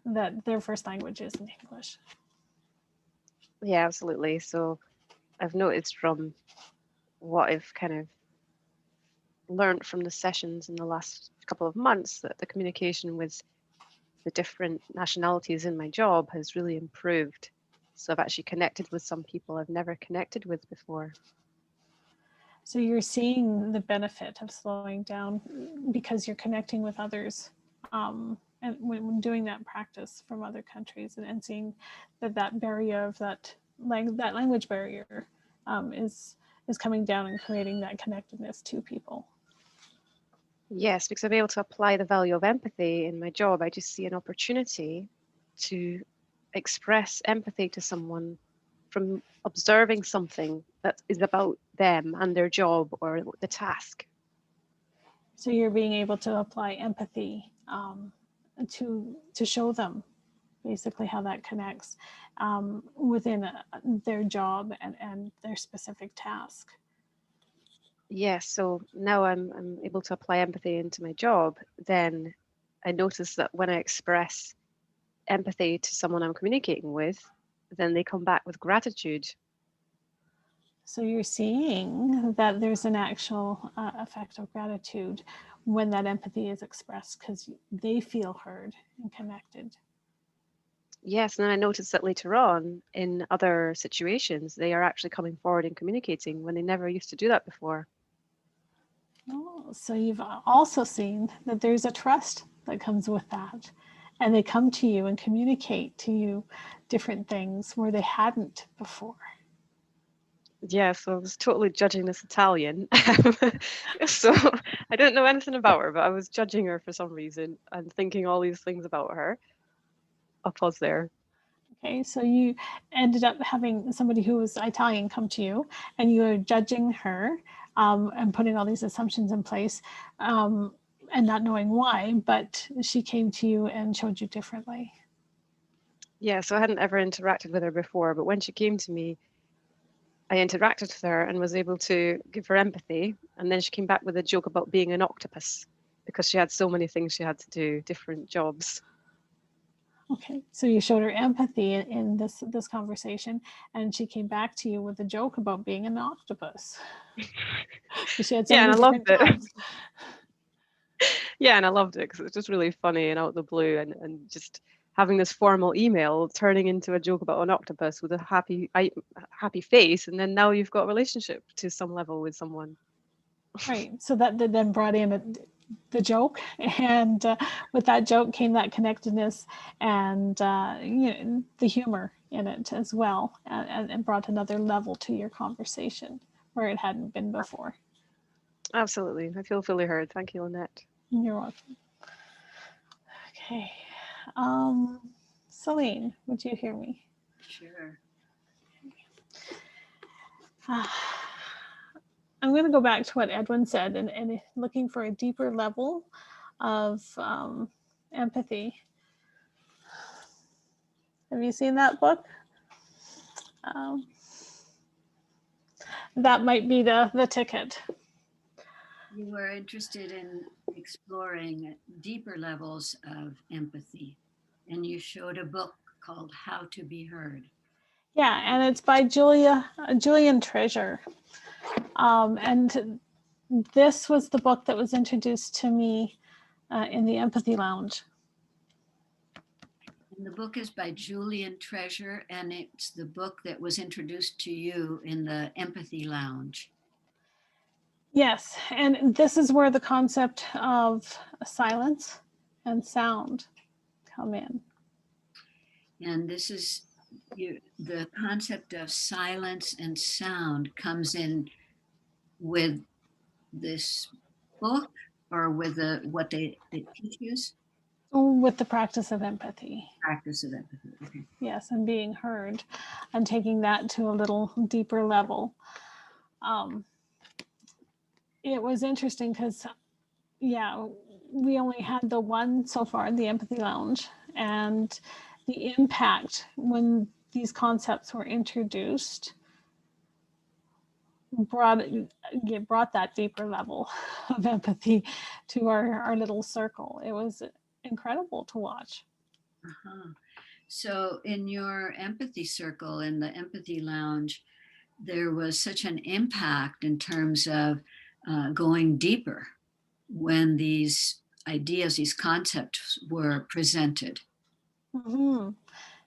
that their first language isn't English. Yeah, absolutely. So I've noticed from what I've kind of learned from the sessions in the last couple of months that the communication with the different nationalities in my job has really improved. So I've actually connected with some people I've never connected with before. So you're seeing the benefit of slowing down because you're connecting with others, and when doing that practice from other countries, and seeing that barrier of that language barrier is coming down and creating that connectedness to people. Yes, because I'm able to apply the value of empathy in my job. I just see an opportunity to express empathy to someone from observing something that is about them and their job or the task. So you're being able to apply empathy to show them, basically how that connects within their job and their specific task. Yes, so now I'm able to apply empathy into my job. Then I notice that when I express empathy to someone I'm communicating with, then they come back with gratitude. So you're seeing that there's an actual effect of gratitude when that empathy is expressed because they feel heard and connected. Yes, and then I noticed that later on in other situations, they are actually coming forward and communicating when they never used to do that before. Oh, so you've also seen that there's a trust that comes with that. And they come to you and communicate to you different things where they hadn't before. Yeah, so I was totally judging this Italian. So I don't know anything about her, but I was judging her for some reason and thinking all these things about her. I'll pause there. Okay, so you ended up having somebody who was Italian come to you and you were judging her and putting all these assumptions in place and not knowing why, but she came to you and showed you differently. Yeah, so I hadn't ever interacted with her before, but when she came to me, I interacted with her and was able to give her empathy. And then she came back with a joke about being an octopus because she had so many things she had to do, different jobs. Okay, so you showed her empathy in this conversation, and she came back to you with a joke about being an octopus. She had so Yeah, and many I loved different it. jobs. Yeah, and I loved it because it was just really funny and out of the blue, and just having this formal email turning into a joke about an octopus with a happy face, and then now you've got a relationship to some level with someone. Right, so that then brought in the joke, and with that joke came that connectedness and you know, the humor in it as well, and brought another level to your conversation where it hadn't been before. Absolutely, I feel fully heard. Thank you, Lynette. You're welcome. Okay, Celine, would you hear me? Sure. I'm going to go back to what Edwin said and looking for a deeper level of empathy. Have you seen that book? That might be the ticket. You were interested in exploring deeper levels of empathy, and you showed a book called How to Be Heard. Yeah, and it's by Julian Treasure. And this was the book that was introduced to me in the Empathy Lounge. And the book is by Julian Treasure, and it's the book that was introduced to you in the Empathy Lounge. Yes, and this is where the concept of silence and sound come in. And this is the concept of silence and sound comes in with this book or with what they teach you? With the practice of empathy. Practice of empathy, okay. Yes, and being heard and taking that to a little deeper level. It was interesting because, yeah, we only had the one so far, the Empathy Lounge, and the impact when these concepts were introduced brought that deeper level of empathy to our little circle. It was incredible to watch. Uh-huh. So in your empathy circle, in the Empathy Lounge, there was such an impact in terms of going deeper when these ideas, these concepts were presented. Mm-hmm.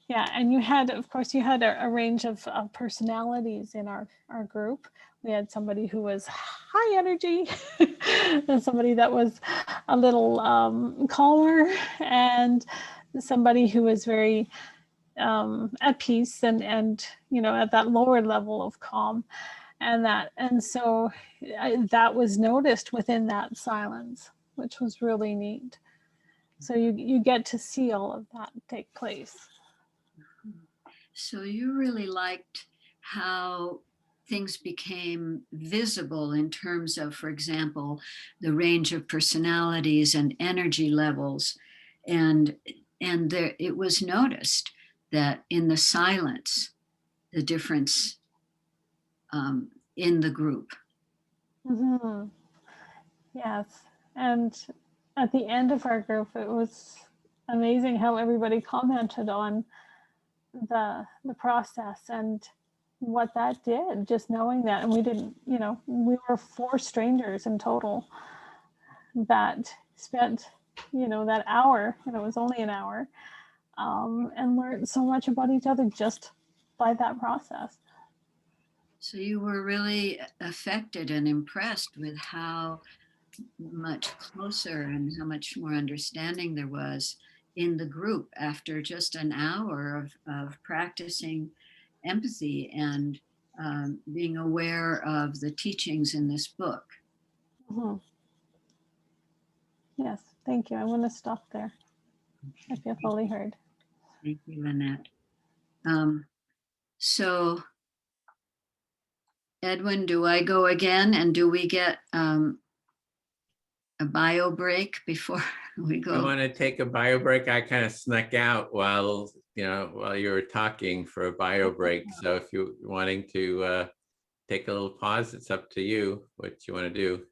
Yeah, and you had, of course, you had a range of personalities in our group. We had somebody who was high energy, and somebody that was a little calmer, and somebody who was very at peace and you know, at that lower level of calm, and so that was noticed within that silence, which was really neat. So you get to see all of that take place. So you really liked how things became visible in terms of, for example, the range of personalities and energy levels. And and there, it was noticed that in the silence, the difference in the group. Mm-hmm. Yes. And at the end of our group, it was amazing how everybody commented on the process and what that did, just knowing that. And we didn't, you know, we were 4 strangers in total that spent, you know, that hour, and it was only an hour, and learned so much about each other just by that process. So you were really affected and impressed with how much closer and how much more understanding there was in the group after just an hour of practicing empathy and being aware of the teachings in this book. Mm-hmm. Yes, thank you. I want to stop there. I feel fully heard. Thank you, Lynette. So, Edwin, do I go again, and do we get a bio break before we go? I want to take a bio break. I kind of snuck out while you were talking for a bio break. So if you're wanting to take a little pause, it's up to you what you want to do.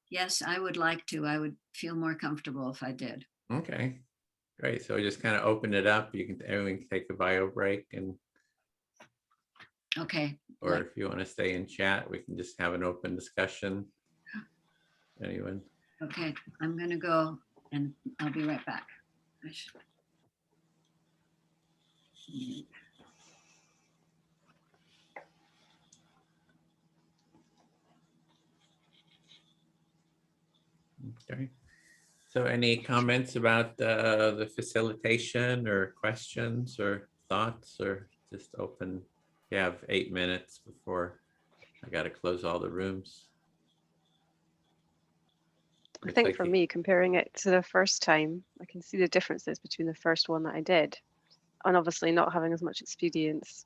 Yes, I would like to. I would feel more comfortable if I did. Okay, great. So we just kind of open it up. Everyone can take a bio break, and okay. Or if you want to stay in chat, we can just have an open discussion. Anyone? Okay, I'm going to go and I'll be right back. Okay. So any comments about the facilitation or questions or thoughts, or just open? You have 8 minutes before I got to close all the rooms. I think for me, comparing it to the first time, I can see the differences between the first one that I did, and obviously not having as much experience.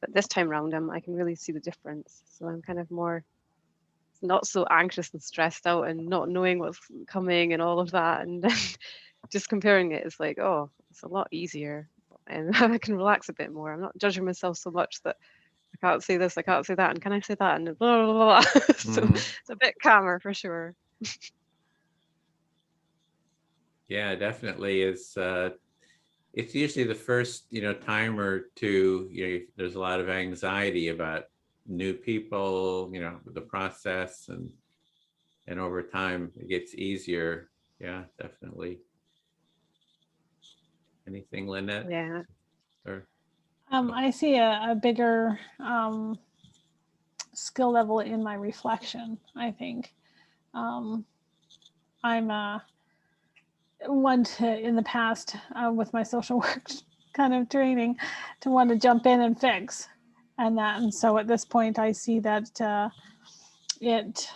But this time round, I can really see the difference. So I'm kind of more not so anxious and stressed out and not knowing what's coming and all of that. And then just comparing it is like, oh, it's a lot easier. And I can relax a bit more. I'm not judging myself so much that I can't say this, I can't say that, and can I say that? And blah, blah, blah, blah. So it's a bit calmer for sure. Yeah, definitely. It's usually the first time or two, there's a lot of anxiety about new people, the process, and over time it gets easier. Yeah, definitely. Anything, Lynette? Yeah. Or I see a bigger skill level in my reflection, I think. I'm one to, in the past, with my social work kind of training, to want to jump in and fix. And so at this point, I see that it's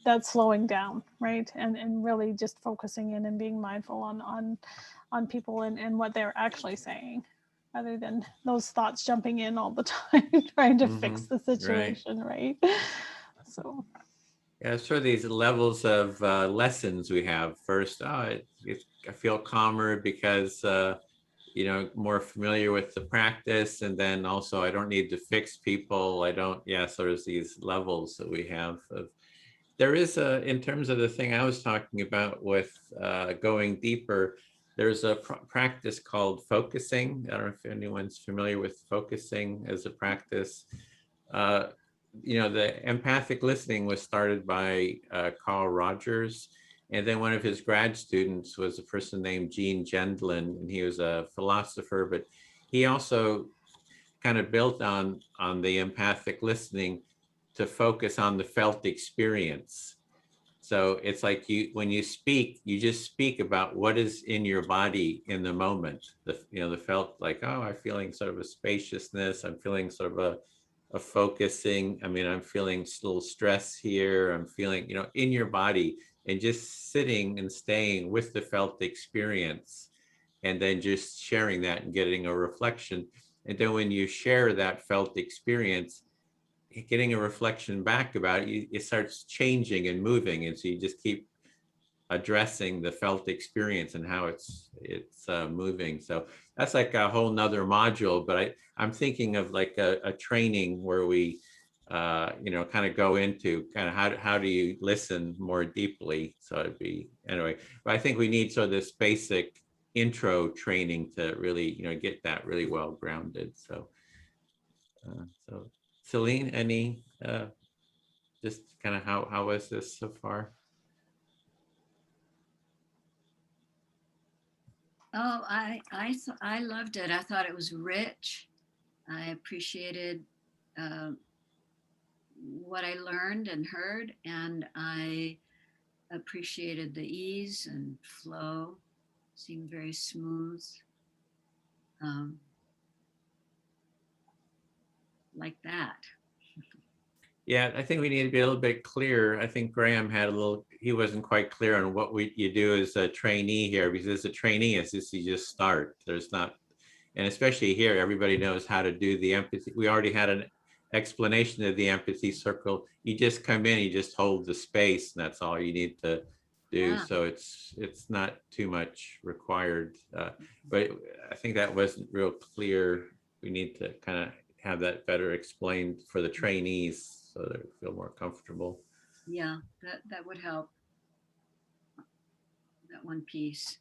that slowing down, right? And really just focusing in and being mindful on people and what they're actually saying, rather than those thoughts jumping in all the time, trying to fix the situation, right? So. Yeah, sure. These levels of lessons we have. First, I feel calmer because more familiar with the practice, and then also I don't need to fix people. So there's these levels that we have. There is in terms of the thing I was talking about with going deeper, there's a practice called focusing. I don't know if anyone's familiar with focusing as a practice. The empathic listening was started by Carl Rogers. And then one of his grad students was a person named Gene Gendlin, and he was a philosopher, but he also kind of built on the empathic listening to focus on the felt experience. So it's like when you speak, you just speak about what is in your body in the moment. The felt, like, oh, I'm feeling sort of a spaciousness. I'm feeling sort of a focusing. I mean, I'm feeling a little stress here. I'm feeling, in your body, and just sitting and staying with the felt experience, and then just sharing that and getting a reflection. And then when you share that felt experience, getting a reflection back about it, it starts changing and moving. And so you just keep addressing the felt experience and how it's moving. So that's like a whole nother module, but I'm thinking of like a training where we kind of go into kind of how do you listen more deeply. So it'd be, anyway, but I think we need sort of this basic intro training to really, get that really well grounded. So Celine, any just kind of how was this so far? Oh, I loved it. I thought it was rich. I appreciated what I learned and heard, and I appreciated the ease and flow. Seemed very smooth. Like that. Yeah, I think we need to be a little bit clearer. I think Graham he wasn't quite clear on what you do as a trainee here, because as a trainee, it's just you just start. There's not, and especially here, everybody knows how to do the empathy. We already had an explanation of the empathy circle. You just come in, you just hold the space, and that's all you need to do. Yeah. So it's not too much required. But I think that wasn't real clear. We need to kind of have that better explained for the trainees so they feel more comfortable. Yeah, that would help. That one piece.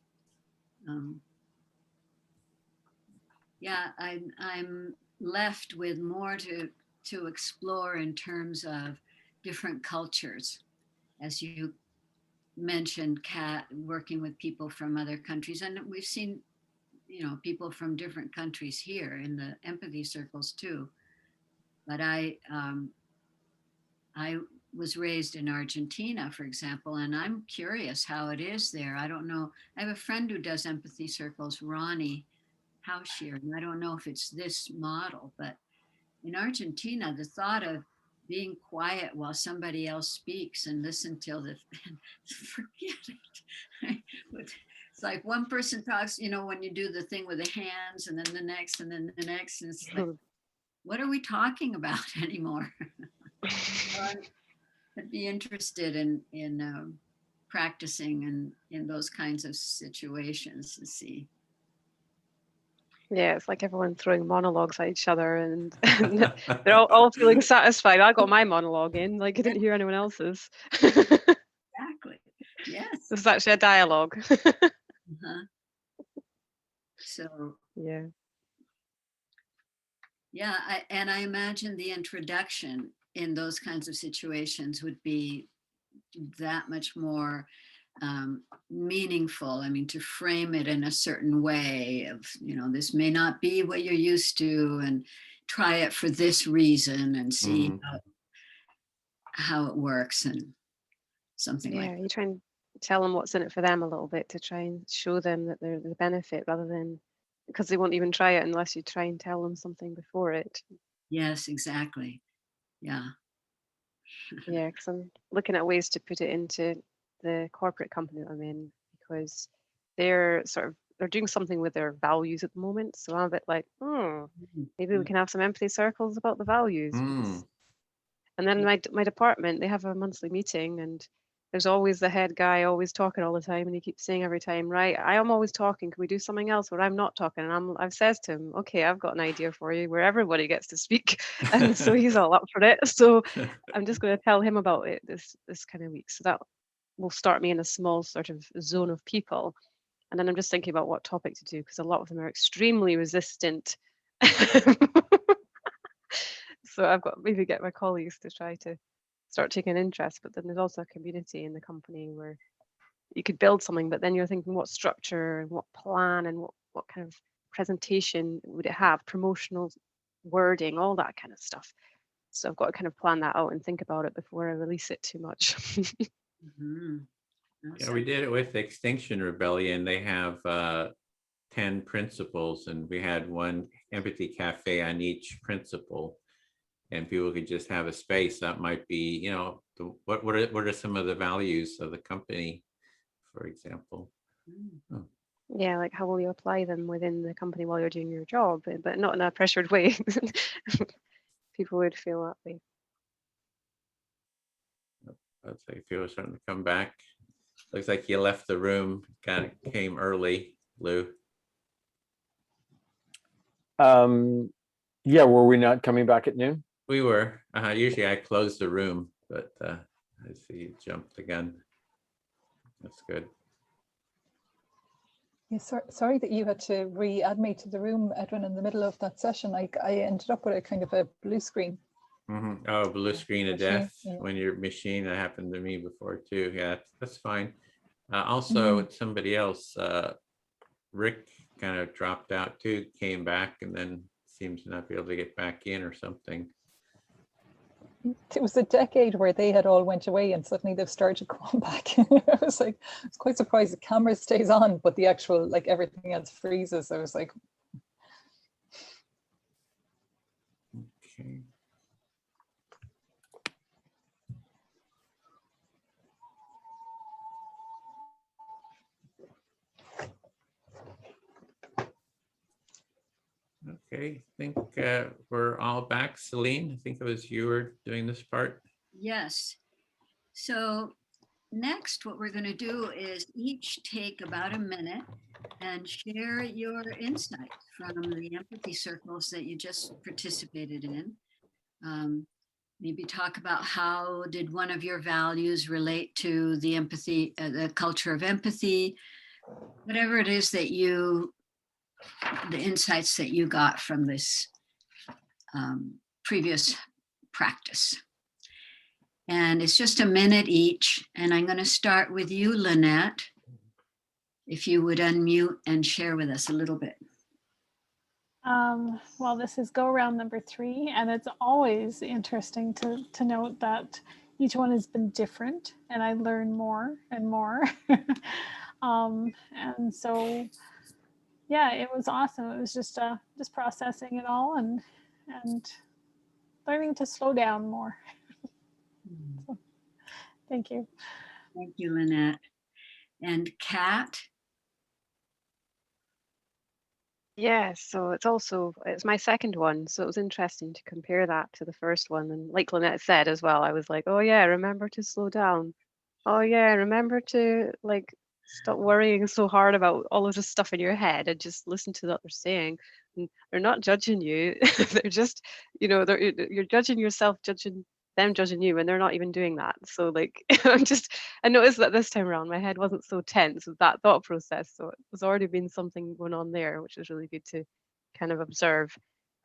Yeah, I'm left with more to explore in terms of different cultures. As you mentioned, Kat, working with people from other countries, and we've seen, people from different countries here in the empathy circles too. But I was raised in Argentina, for example, and I'm curious how it is there. I don't know. I have a friend who does empathy circles, Ronnie Hauschier, and I don't know if it's this model, but in Argentina, the thought of being quiet while somebody else speaks and listen till forget it. It's like one person talks, when you do the thing with the hands and then the next and then the next, and it's like, what are we talking about anymore? I'd be interested in practicing in those kinds of situations to see. Yeah, it's like everyone throwing monologues at each other, and they're all feeling satisfied. I got my monologue in, like I didn't hear anyone else's. Exactly. Yes. This is actually a dialogue. So yeah. Yeah, I imagine the introduction in those kinds of situations would be that much more meaningful. I mean, to frame it in a certain way of, this may not be what you're used to, and try it for this reason and see how it works, and something like that. Yeah, you try and tell them what's in it for them a little bit, to try and show them that they're the benefit, rather than, because they won't even try it unless you try and tell them something before it. Yes, exactly. Yeah. Yeah, because I'm looking at ways to put it into the corporate company that I'm in, because they're doing something with their values at the moment. So I'm a bit like, maybe we can have some empathy circles about the values. And then my department, they have a monthly meeting, and there's always the head guy always talking all the time, and he keeps saying every time, right, I am always talking, can we do something else where I'm not talking? And I've says to him, okay, I've got an idea for you where everybody gets to speak. And so he's all up for it. So I'm just going to tell him about it this kind of week. So that will start me in a small sort of zone of people. And then I'm just thinking about what topic to do, because a lot of them are extremely resistant. So I've got maybe get my colleagues to try to start taking interest. But then there's also a community in the company where you could build something, but then you're thinking what structure and what plan and what kind of presentation would it have, promotional wording, all that kind of stuff. So I've got to kind of plan that out and think about it before I release it too much. Yeah, we did it with Extinction Rebellion. They have 10 principles, and we had one empathy cafe on each principle, and people could just have a space. That might be, what are some of the values of the company, for example? Yeah, like how will you apply them within the company while you're doing your job, but not in a pressured way. People would feel that way. I'd say people are starting to come back. Looks like you left the room, kind of came early, Lou. Yeah, were we not coming back at noon? We were. Usually I close the room, but I see you jumped again. That's good. Yeah, sorry that you had to re-add me to the room, Edwin, in the middle of that session. I ended up with a kind of a blue screen. Oh, blue screen of Machine, death yeah. when your machine. That happened to me before too. Yeah, that's fine. Also, somebody else, Rick, kind of dropped out too, came back, and then seems to not be able to get back in or something. It was a decade where they had all went away and suddenly they've started coming back. I was like, I was quite surprised the camera stays on, but the actual, like everything else freezes. I was like, Okay. Okay, I think we're all back. Celine, I think it was you were doing this part. Yes. So next, what we're going to do is each take about a minute and share your insights from the empathy circles that you just participated in. Maybe talk about how did one of your values relate to the empathy, the culture of empathy, whatever it is that you, the insights that you got from this previous practice. And it's just a minute each. And I'm going to start with you, Lynette, if you would unmute and share with us a little bit. Well, this is go around number 3, and it's always interesting to note that each one has been different, and I learn more and more. And so, yeah, it was awesome. It was just processing it all and learning to slow down more. So, thank you. Thank you, Lynette. And Kat? Yeah, so it's my second one, so it was interesting to compare that to the first one. And like Lynette said as well, I was like, oh yeah, remember to slow down. Oh yeah, remember to like stop worrying so hard about all of this stuff in your head and just listen to what they're saying. And they're not judging you. They're just, you're judging yourself, judging them, judging you, and they're not even doing that. So like, I noticed that this time around, my head wasn't so tense with that thought process. So it was already been something going on there, which was really good to kind of observe.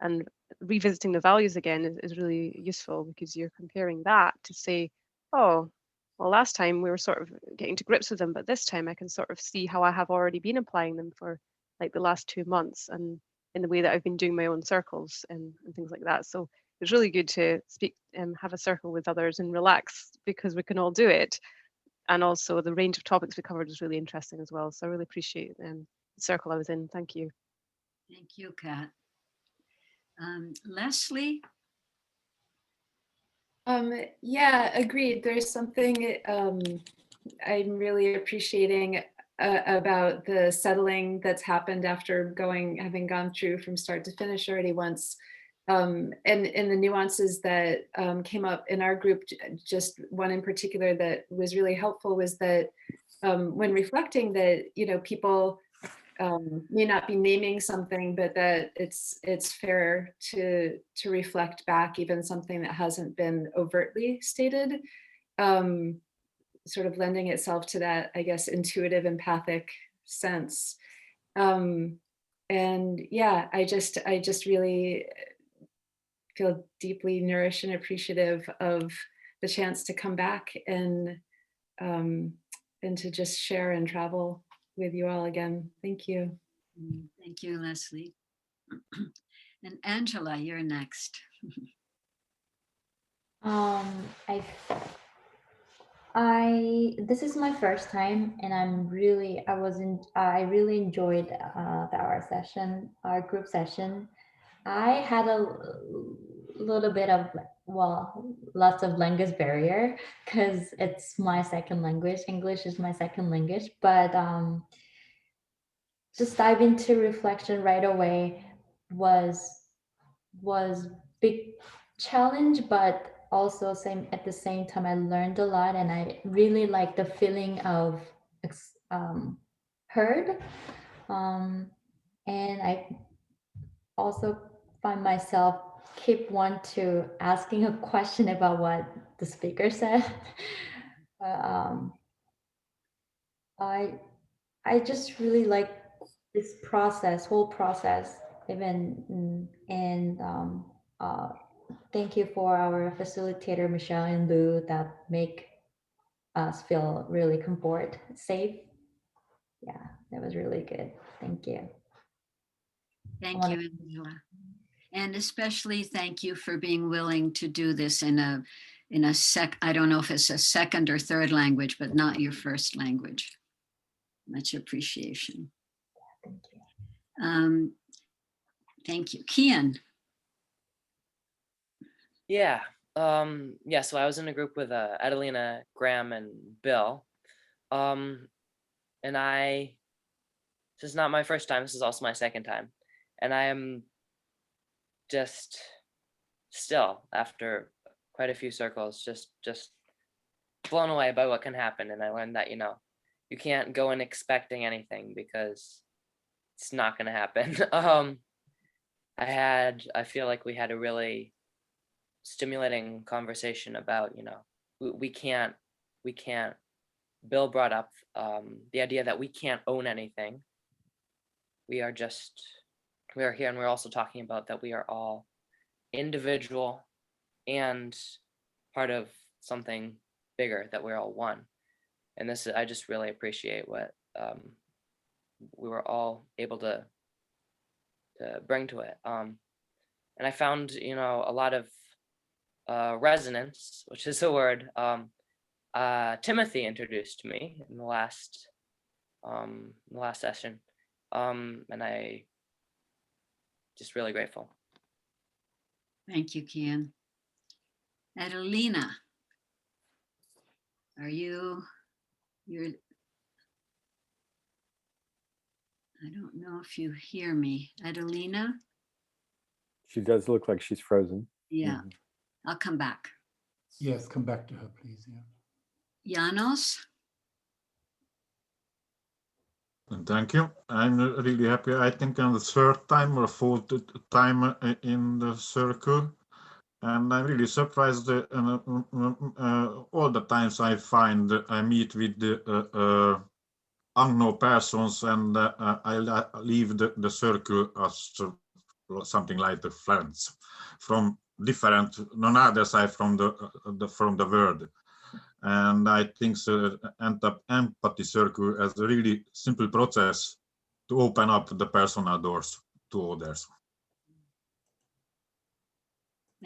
And revisiting the values again is really useful because you're comparing that to say, oh, well, last time we were sort of getting to grips with them, but this time I can sort of see how I have already been applying them for like the last 2 months and in the way that I've been doing my own circles and things like that. So it's really good to speak and have a circle with others and relax because we can all do it. And also the range of topics we covered was really interesting as well. So I really appreciate the circle I was in. Thank you. Thank you, Kat. Leslie? Yeah, agreed. There's something I'm really appreciating about the settling that's happened after having gone through from start to finish already once. And the nuances that came up in our group, just one in particular that was really helpful was that when reflecting that, people may not be naming something, but that it's fair to reflect back even something that hasn't been overtly stated, sort of lending itself to that, I guess, intuitive, empathic sense. And yeah, I just really feel deeply nourished and appreciative of the chance to come back and to just share and travel with you all again. Thank you. Thank you, Leslie. And Angela, you're next. This is my first time, and I really enjoyed our group session. I had a little bit of, lots of language barrier because it's my second language. English is my second language, but just dive into reflection right away was big challenge, but also at the same time I learned a lot, and I really like the feeling of heard. Um, and I also find myself keep want to asking a question about what the speaker said. um, I just really like this process, whole process, even and thank you for our facilitator Michelle and Lou that make us feel really comfort, safe. Yeah, that was really good. Thank you. Thank you, Angela. And especially thank you for being willing to do this in a I don't know if it's a second or third language, but not your first language. Much appreciation. Thank you. Thank you. Kian. Yeah. Yeah, so I was in a group with Adelina, Graham, and Bill. And this is not my first time, this is also my second time. And I am just still, after quite a few circles, just blown away by what can happen. And I learned that, you can't go in expecting anything because it's not gonna happen. I feel like we had a really stimulating conversation about, we can't, Bill brought up the idea that we can't own anything. We are here, and we're also talking about that we are all individual and part of something bigger, that we're all one. And I just really appreciate what we were all able to bring to it. And I found, a lot of resonance, which is a word. Timothy introduced me in the last session, and I just really grateful. Thank you, Kian. Adelina, you're, I don't know if you hear me. Adelina? She does look like she's frozen. Yeah, I'll come back. Yes, come back to her, please. Yeah. Janos? Thank you. I'm really happy. I think I'm the third time or fourth time in the circle. And I'm really surprised all the times I meet with the unknown persons, and I leave the circle as something like the friends from different, on other side from the world. And I think empathy circle is a really simple process to open up the personal doors to others.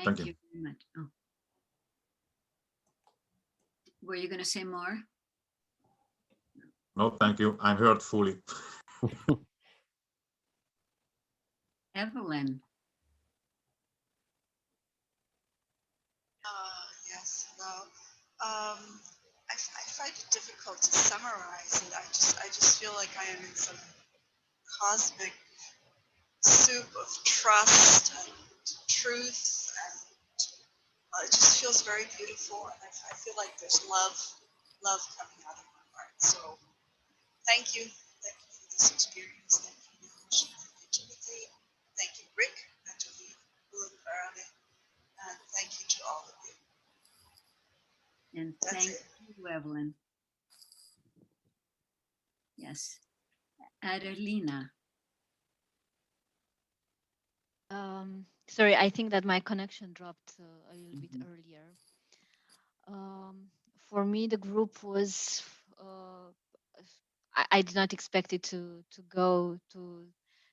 Thank you very much. Oh. Were you going to say more? No, thank you. I'm heard fully. Evelyn. Yes, hello. I find it difficult to summarize it. I just feel like I am in some cosmic soup of trust and truth, and it just feels very beautiful. And I feel like there's love coming out of my heart. So thank you for this experience. Thank you, Nash. Thank you, Timothy. Thank you, Rick, and thank you to all of you. And thank you, Evelyn. Yes. Adelina. Sorry, I think that my connection dropped a little bit earlier. For me, the group was, I did not expect it to go to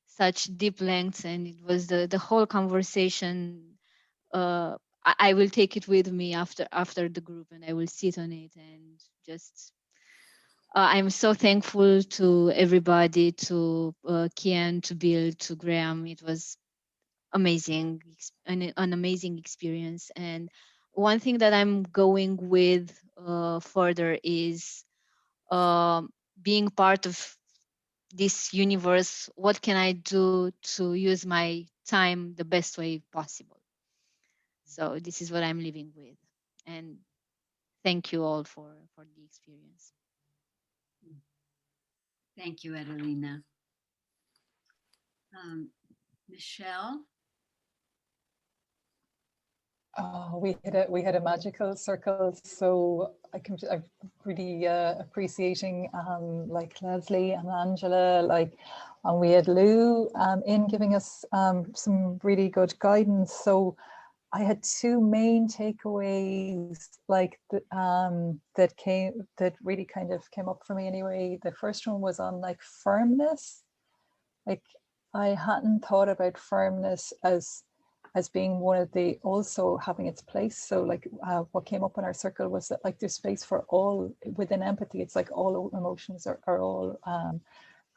such deep lengths, and it was the whole conversation. I will take it with me after the group, and I will sit on it and just. I'm so thankful to everybody, to Kian, to Bill, to Graham. It was amazing, an amazing experience. And one thing that I'm going with further is being part of this universe. What can I do to use my time the best way possible? So this is what I'm living with. And thank you all for the experience. Thank you, Adelina. Michelle? Oh, we had a magical circle, so I'm really appreciating like Leslie and Angela, and we had Lou in giving us some really good guidance. So I had two main takeaways that really kind of came up for me anyway. The first one was on like firmness. Like I hadn't thought about firmness as being one of the, also having its place. So like what came up in our circle was that like there's space for all within empathy. It's like all emotions are all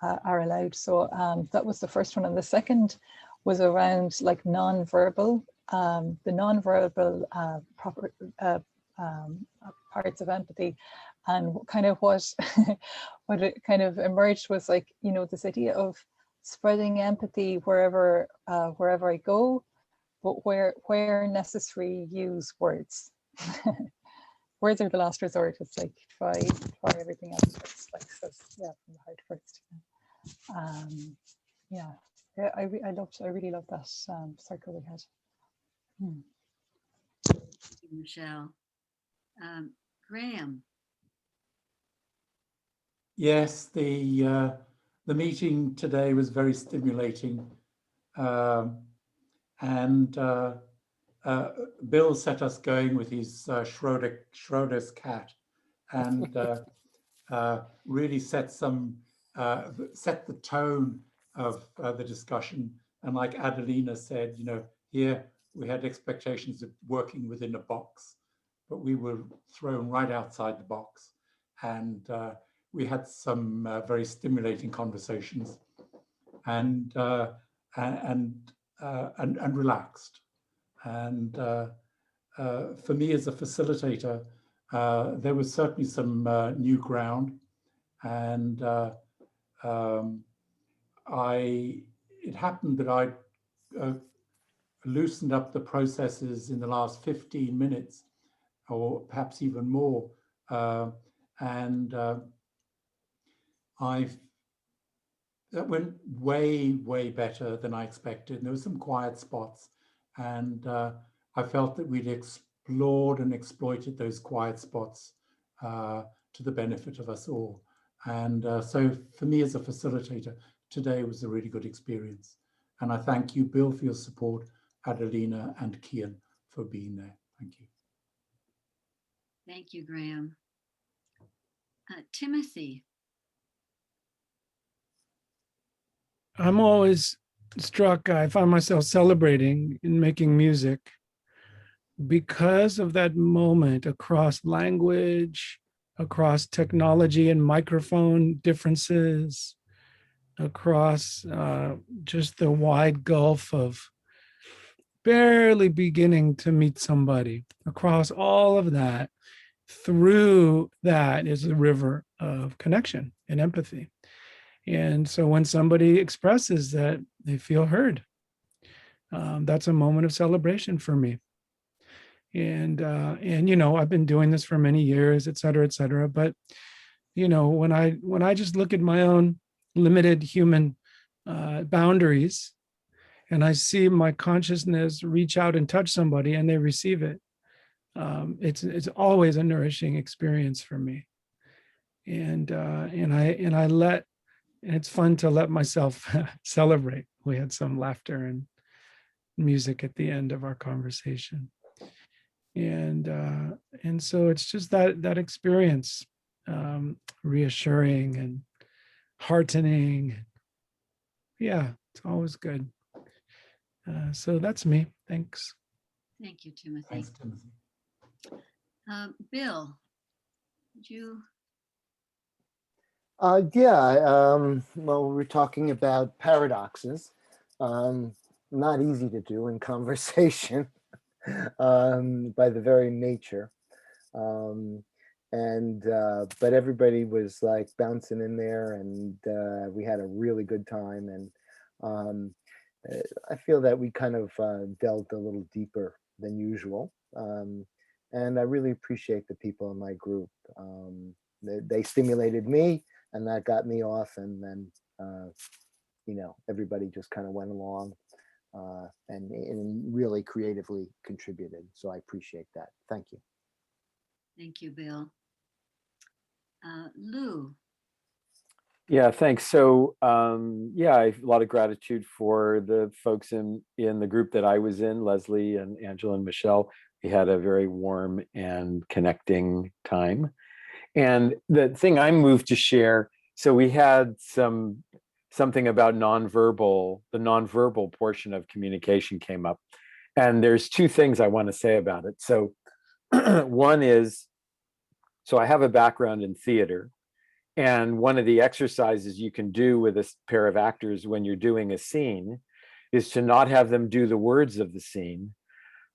are allowed. So that was the first one. And the second was around like non-verbal, the non-verbal parts of empathy. And kind of what it kind of emerged was like, you know, this idea of spreading empathy wherever I go, but where necessary, use words. Words are the last resort. It's like try everything else first. Like so, yeah, from the heart first. Yeah, I really love that circle we had. Thank you, Michelle. Graham. Yes, the meeting today was very stimulating, and Bill set us going with his Schroeder's cat, and really set the tone of the discussion. And like Adelina said, you know, here we had expectations of working within a box, but we were thrown right outside the box, and we had some very stimulating conversations, and relaxed. And for me as a facilitator, there was certainly some new ground, and it happened that I loosened up the processes in the last 15 minutes, or perhaps even more, and that went way better than I expected. And there were some quiet spots, and I felt that we'd explored and exploited those quiet spots to the benefit of us all. And so for me as a facilitator, today was a really good experience. And I thank you, Bill, for your support, Adelina and Kian for being there. Thank you. Thank you, Graham. Timothy. I'm always struck. I find myself celebrating in making music because of that moment across language, across technology and microphone differences, across just the wide gulf of barely beginning to meet somebody. Across all of that, through that is a river of connection and empathy. And so when somebody expresses that they feel heard, that's a moment of celebration for me. And you know, I've been doing this for many years, et cetera, but you know, when I just look at my own limited human boundaries, and I see my consciousness reach out and touch somebody and they receive it, it's always a nourishing experience for me. And it's fun to let myself celebrate. We had some laughter and music at the end of our conversation. And so it's just that experience, reassuring and heartening. Yeah, it's always good. So that's me. Thanks. Thank you, Timothy. Thanks, Timothy. Bill, would you? Well, we're talking about paradoxes. Not easy to do in conversation by the very nature. But everybody was like bouncing in there, and we had a really good time. And I feel that we kind of delved a little deeper than usual. And I really appreciate the people in my group. They stimulated me, and that got me off, and then you know, everybody just kind of went along and really creatively contributed. So I appreciate that. Thank you. Thank you, Bill. Lou. Yeah, thanks. So yeah, I have a lot of gratitude for the folks in the group that I was in, Leslie and Angela and Michelle. We had a very warm and connecting time. And the thing I'm moved to share, so we had something about nonverbal, the nonverbal portion of communication came up. And there's two things I want to say about it. So one is, so I have a background in theater. And one of the exercises you can do with a pair of actors when you're doing a scene is to not have them do the words of the scene,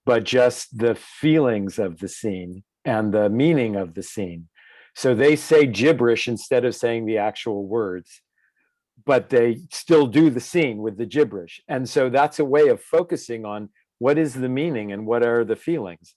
but just the feelings of the scene and the meaning of the scene. So they say gibberish instead of saying the actual words, but they still do the scene with the gibberish. And so that's a way of focusing on what is the meaning and what are the feelings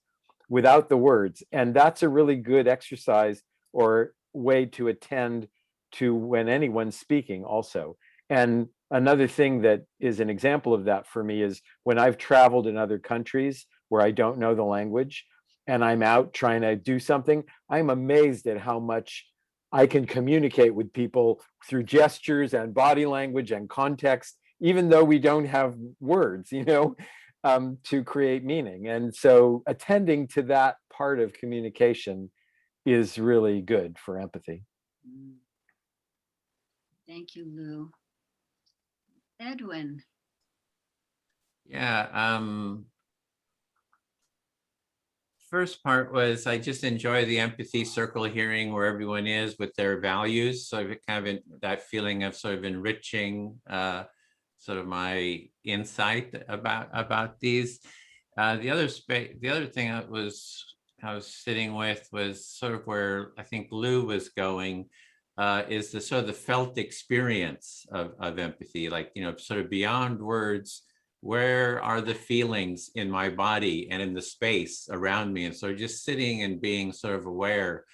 without the words. And that's a really good exercise or way to attend to when anyone's speaking also. And another thing that is an example of that for me is when I've traveled in other countries where I don't know the language and I'm out trying to do something, I'm amazed at how much I can communicate with people through gestures and body language and context, even though we don't have words, you know, to create meaning. And so attending to that part of communication is really good for empathy. Thank you, Lou. Edwin. Yeah, first part was I just enjoy the empathy circle hearing where everyone is with their values. So kind of that feeling of sort of enriching sort of my insight about these. The other thing I was sitting with was sort of where I think Lou was going, is the sort of the felt experience of empathy, like, you know, sort of beyond words. Where are the feelings in my body and in the space around me? And so just sitting and being sort of aware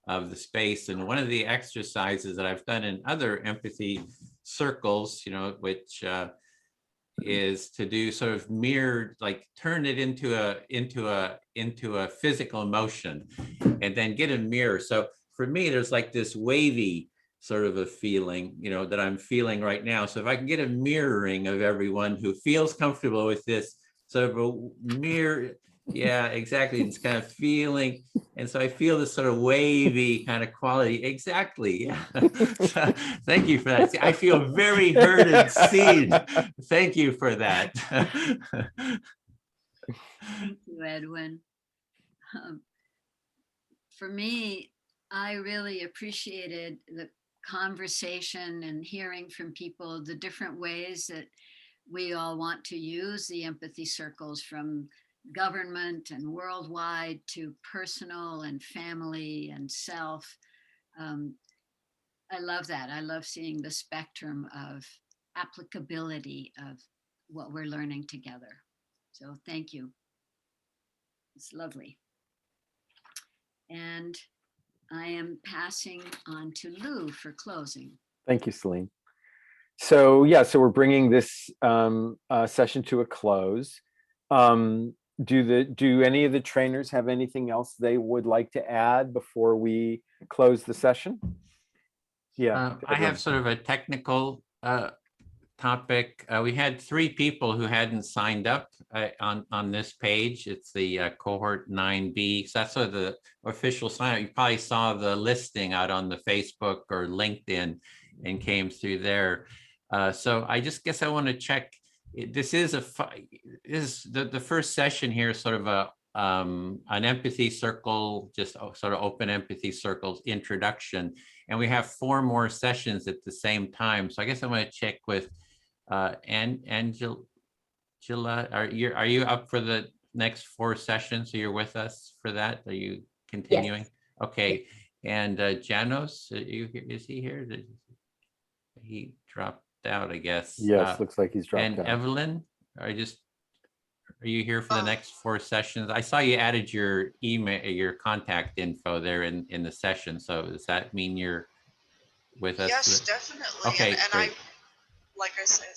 of the space. And one of the exercises that I've done in other empathy circles, you know, which is to do sort of mirror, like turn it into a physical motion and then get a mirror. So for me, there's like this wavy sort of a feeling, you know, that I'm feeling right now. So if I can get a mirroring of everyone who feels comfortable with this sort of a mirror, yeah, exactly. It's kind of feeling. And so I feel this sort of wavy kind of quality. Exactly. Yeah. So, thank you for that. I feel very heard and seen. Thank you for that. Thank you, Edwin. For me, I really appreciated the conversation and hearing from people the different ways that we all want to use the empathy circles, from government and worldwide to personal and family and self. I love that. I love seeing the spectrum of applicability of what we're learning together. So thank you. It's lovely. And I am passing on to Lou for closing. Thank you, Celine. So yeah, so we're bringing this session to a close. Do any of the trainers have anything else they would like to add before we close the session? Yeah, I have sort of a technical topic. We had 3 people who hadn't signed up on this page. It's the Cohort 9.B. So that's sort of the official sign up. You probably saw the listing out on the Facebook or LinkedIn and came through there. So I just guess I want to check. This is the first session here, sort of an empathy circle, just sort of open empathy circles introduction. And we have 4 more sessions at the same time. So I guess I'm going to check with Angela. Are you up for the next 4 sessions? So you're with us for that? Are you continuing? Yes. Okay. And Janos, is he here? He dropped out, I guess. Yes, looks like he's dropped out. And Evelyn, are you here for the next 4 sessions? I saw you added your email, your contact info there in the session. So does that mean you're with us? Yes, definitely. Okay, and great. Like I said,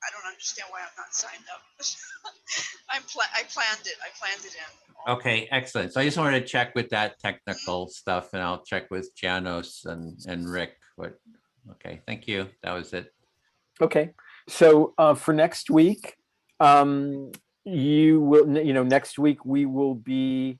I don't understand why I'm not signed up. I planned it. I planned it in. Okay, excellent. So I just wanted to check with that technical stuff, and I'll check with Janos and Rick. Okay, thank you. That was it. Okay, so for next week, you will, next week we will be,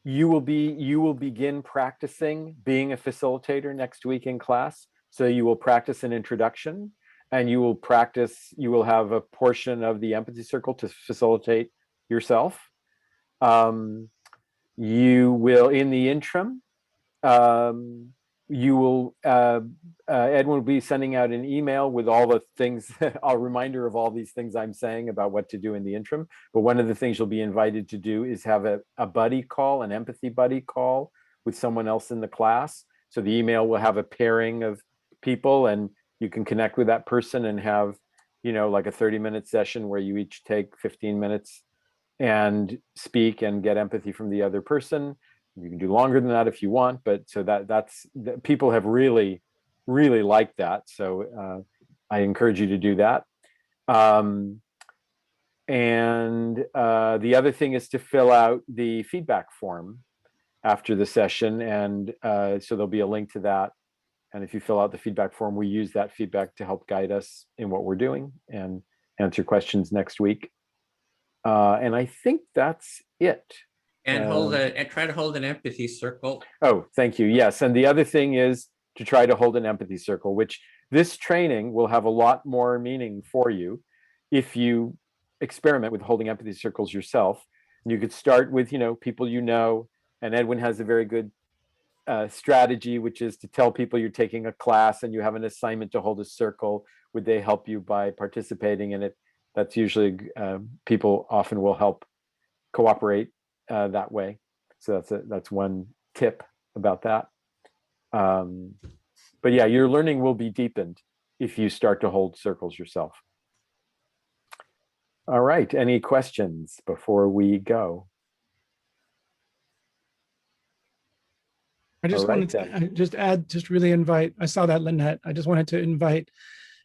you will begin practicing being a facilitator next week in class. So you will practice an introduction, and you will have a portion of the empathy circle to facilitate yourself. You will, in the interim, you will, Edwin will be sending out an email with all the things, a reminder of all these things I'm saying about what to do in the interim. But one of the things you'll be invited to do is have a buddy call, an empathy buddy call with someone else in the class. So the email will have a pairing of people, and you can connect with that person and have, like a 30-minute session where you each take 15 minutes and speak and get empathy from the other person. You can do longer than that if you want, but so that's people have really liked that. So I encourage you to do that. And the other thing is to fill out the feedback form after the session. And so there'll be a link to that. And if you fill out the feedback form, we use that feedback to help guide us in what we're doing and answer questions next week. And I think that's it. And try to hold an empathy circle. Oh, thank you. Yes. And the other thing is to try to hold an empathy circle, which this training will have a lot more meaning for you if you experiment with holding empathy circles yourself. You could start with, people and Edwin has a very good strategy, which is to tell people you're taking a class and you have an assignment to hold a circle. Would they help you by participating in it? That's usually, people often will help cooperate that way. So that's one tip about that. But yeah, your learning will be deepened if you start to hold circles yourself. All right, any questions before we go? I just wanted to really invite, I saw that, Lynette. I just wanted to invite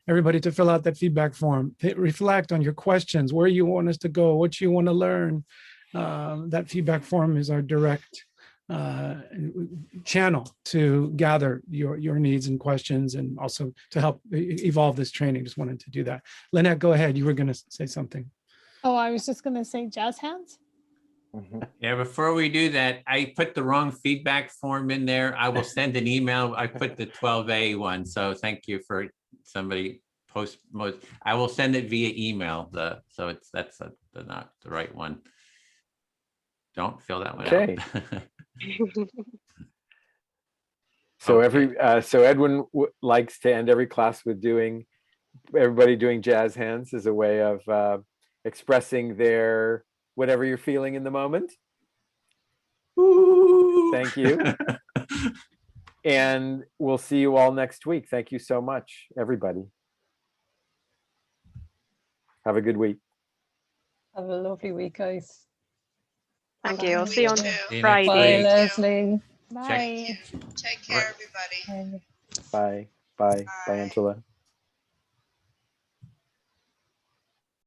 everybody to fill out that feedback form. Reflect on your questions, where you want us to go, what you want to learn. That feedback form is our direct channel to gather your needs and questions, and also to help evolve this training. Just wanted to do that. Lynette, go ahead. You were going to say something. Oh, I was just going to say jazz hands. Yeah, before we do that, I put the wrong feedback form in there. I will send an email. I put the 12A one. So thank you for somebody I will send it via email. So that's not the right one. Don't fill that one out. So so Edwin likes to end every class with everybody doing jazz hands as a way of expressing their whatever you're feeling in the moment. Ooh. Thank you. And we'll see you all next week. Thank you so much, everybody. Have a good week. Have a lovely week, guys. Thank you. I'll see you on too. Friday. Bye, Leslie. Bye. Take care, everybody. Bye. Bye, Angela.